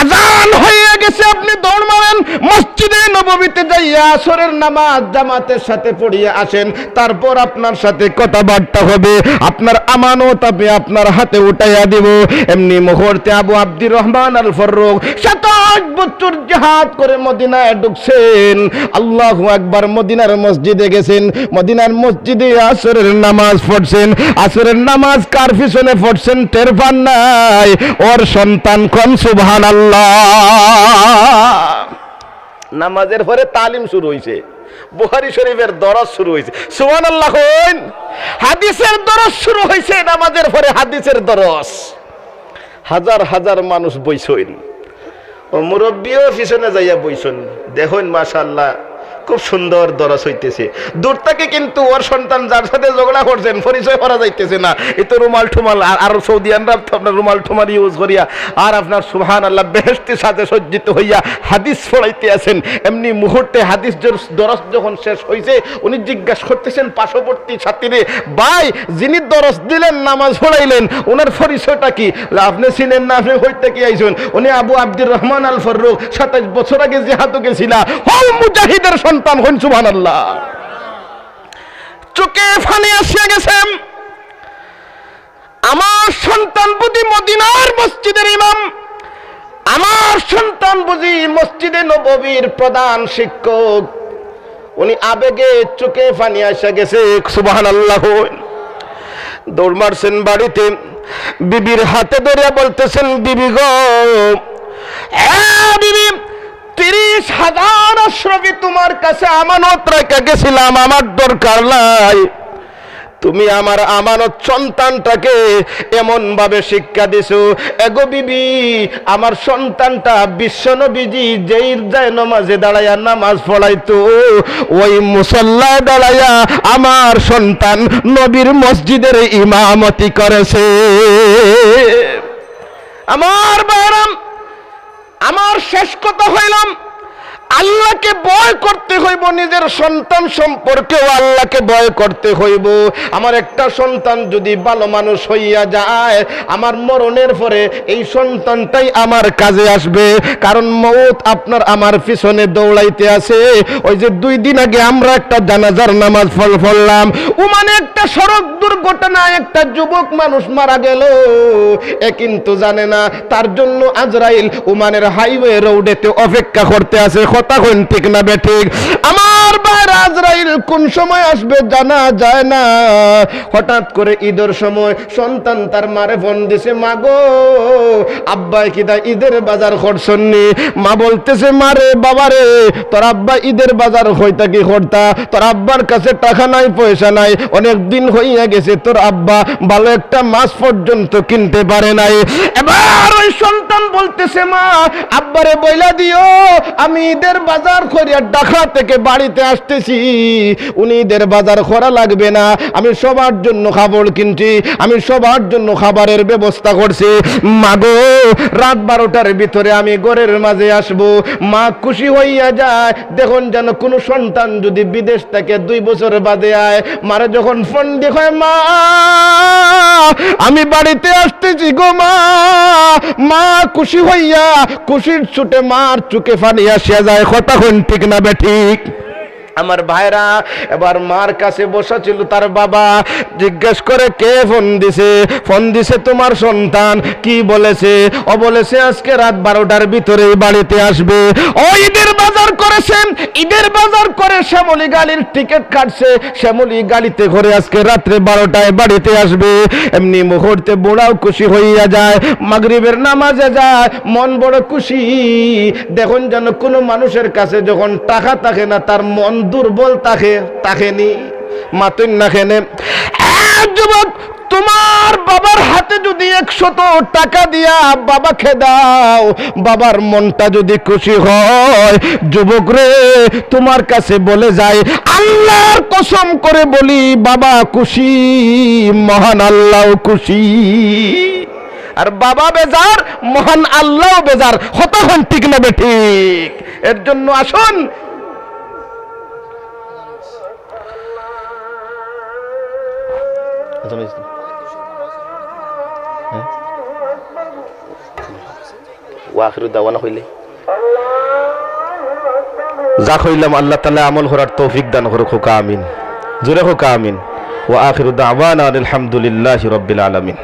আজান হইয়া গেছে, আপনি দৌড় মারেন মসজিদে নববীতে যাইয়া আসরের নামাজ জামাতের সাথে পড়িয়ে আসেন, তারপর আপনার সাথে কথাবার্তা হবে, আপনার আমানত আমি আপনার হাতে উঠাইয়া দিব। এমনি মুহূর্তে আবু আব্দুর রহমান আল ফারুক 27 বছর জিহাদ করে মদিনায় ঢুকছেন। আল্লাহু আকবার। মদিনার মসজিদে গেছেন, মদিনার মসজিদে আসরের নামাজ পড়ছেন। আসরের নামাজ কার পিছনে পড়ছেন টের পান নাই? ওর সন্তান। কোন সুবহানাল্লাহ। নামাজের পরে তালিম শুরু হইছে, বুখারী শরীফের দরস শুরু হইছে। সুবহানাল্লাহ। হাদিসের দরস শুরু হইছে, নামাজের পরে হাদিসের দরস। হাজার হাজার মানুষ বইছেন, ও মুরব্বীও পিছনে যাইয়া বইছেন। দেখুন মাশাআল্লাহ, খুব সুন্দর দরস হইতেছে। দূর থেকে কিন্তু ওর সন্তান যার সাথে ঝগড়া করছেন পরিচয় করা যাইতেছে না। এ তো রুমাল ঠুমাল, আর সৌদিয়ানরা আপনার রুমাল ঠুমাল ইউজ করিয়া আর আপনার সুবহানাল্লাহ বেহেশতের সাথে সজ্জিত হইয়া হাদিস পড়াইতে আছেন। এমনি মুহূর্তে হাদিস দরস যখন শেষ হয়েছে, উনি জিজ্ঞাসা করতেছেন পার্শ্ববর্তী ছাত্রীরে, ভাই যিনি দরস দিলেন, নামাজ পড়াইলেন, ওনার পরিচয়টা কি? আপনি চিনেন না? আপনি হইতে কি আইছেন? উনি আবু আব্দুর রহমান আল ফারুক, 27 বছর আগে জিহাদে গেছিলা, হল মুজাহিদের সন্তান। হন সুবহানাল্লাহ। চোখে পানি আসিয়া গেছে। আমার সন্তান বুঝি মদিনার মসজিদের ইমাম, আমার সন্তান বুঝি মসজিদে নববীর প্রধান শিক্ষক। উনি আবেগে চোখে পানি আসিয়া গেছে। সুবহানাল্লাহ। দৌড় মারছেন বাড়িতে, বিবির হাতে ধরে বলতেছেন, বিবি গো, বিবি, 30,000 অশ্রবী তোমার কাছে আমানত রেখে গেছিলাম, আমার দরকার নাই। তুমি আমার আমানত সন্তানটাকে এমন ভাবে শিক্ষা দিছো, এগো বিবি আমার সন্তানটা বিশ্বনবীজি যেই যায় নামাজে দাঁড়ায়া নামাজ পড়াইতো, ওই মুসল্লায় দাঁড়ায়া আমার সন্তান নবীর মসজিদের ইমামতি করেছে। আমার বাইরাম, আমার শেষ কথা হইলাম, আল্লাহকে ভয় করতে হইব, নিজের সন্তান সম্পর্কেও আল্লাহকে ভয় করতে হইব। আমার একটা সন্তান যদি ভালো মানুষ হইয়া যায়, আমার মরণের পরে এই সন্তানটাই আমার কাজে আসবে, কারণ মউত আপনার আমার পিছনে দৌড়াইতে আছে। ওই যে 2 দিন আগে আমরা একটা জানাজার নামাজ পড়লাম, ওমানে একটা সড়ক দুর্ঘটনায় একটা যুবক মানুষ মারা গেল, এ কিন্তু জানে না তার জন্য আজরাইল ওমানের হাইওয়ে রোডেতে অপেক্ষা করতে আছে। কথা কোন ঠিক না বেঠিক? আমার ভাইরা আজরাইল কোন সময় আসবে জানা যায় না। হঠাৎ করে ঈদের সময় সন্তান তার মারে ফোন দিছে, মা গো আব্বা কিদা ঈদের বাজার করছনি? মা বলতেছে, মারে বাবারে তোর আব্বা ঈদের বাজার হইতা কি করতা, তোর আব্বার কাছে টাকা নাই পয়সা নাই, অনেক দিন হইয়া গেছে তোর আব্বা ভালো একটা মাছ পর্যন্ত কিনতে পারে নাই। এবার ওই সন্তান বলতেছে, মা আব্বারে বইলা দিও আমি ঈদের বাজার করিয়া ঢাকা থেকে বাড়িতে আসতেছি, উনি ঈদের বাজার করা লাগবে না, আমি সবার জন্য খাবার কিনছি, আমি সবার জন্য খাবারের ব্যবস্থা করছি। মাগো রাত 12টার ভিতরে আমি ঘরের মাঝে আসব। মা খুশি হইয়া যায়। দেখুন যেন কোনো সন্তান যদি বিদেশ থেকে 2 বছর বাদে আয়, মারে যখন ফোন দিয়ে হয়, মা আমি বাড়িতে আসতেছি গো মা, মা খুশি হইয়া খুশির ছুটে মার চোখে পানি আসিয়া যায়। কথা কোন ঠিক না বেঠিক? আমার ভাইরা এবার মার কাছে বসা ছিল তার বাবা, জিজ্ঞেস করে কে ফোন দিছে? ফোন দিছে তোমার সন্তান। কি বলেছে? ও বলেছে আজকে রাত 12টার ভিতরেই বাড়িতে আসবে। ও ঈদের বাজার করেছেন, ঈদের বাজার করে শ্যামলী গাড়ির টিকিট কাটছে, শ্যামলী গাড়িতে ঘরে আজকে রাত্রে 12টায় বাড়িতে আসবে। এমনি মুহূর্তে বুড়াও খুশি হইয়া যায়, মাগরিবের নামাজে যায়, মন বড় খুশি। দেখুন যেন কোনো মানুষের কাছে যখন টাকা থাকে না তার মন দুর্বল তাকেনি মাতুন না খেনে। যুবক তোমার বাবার হাতে যদি 100 টাকা দিয়া বাবাকে দাও, বাবার মনটা যদি খুশি হয়, যুবক রে তোমার কাছে বলে যায়, আল্লাহর কসম করে বলি বাবা খুশি, মহান আল্লাহ খুশি। আর বাবা বেজার, মহান আল্লাহ বেজার। হতক্ষণ ঠিক না বেঠিক? এর জন্য আসুন যা কইলাম আল্লাহ তাআলা আমল করার তৌফিক দান করুক। আমিন। জোরে হোক আমিন। ওয়া আখিরু দাওয়ানা আলহামদুলিল্লাহি রাব্বিল আলামিন।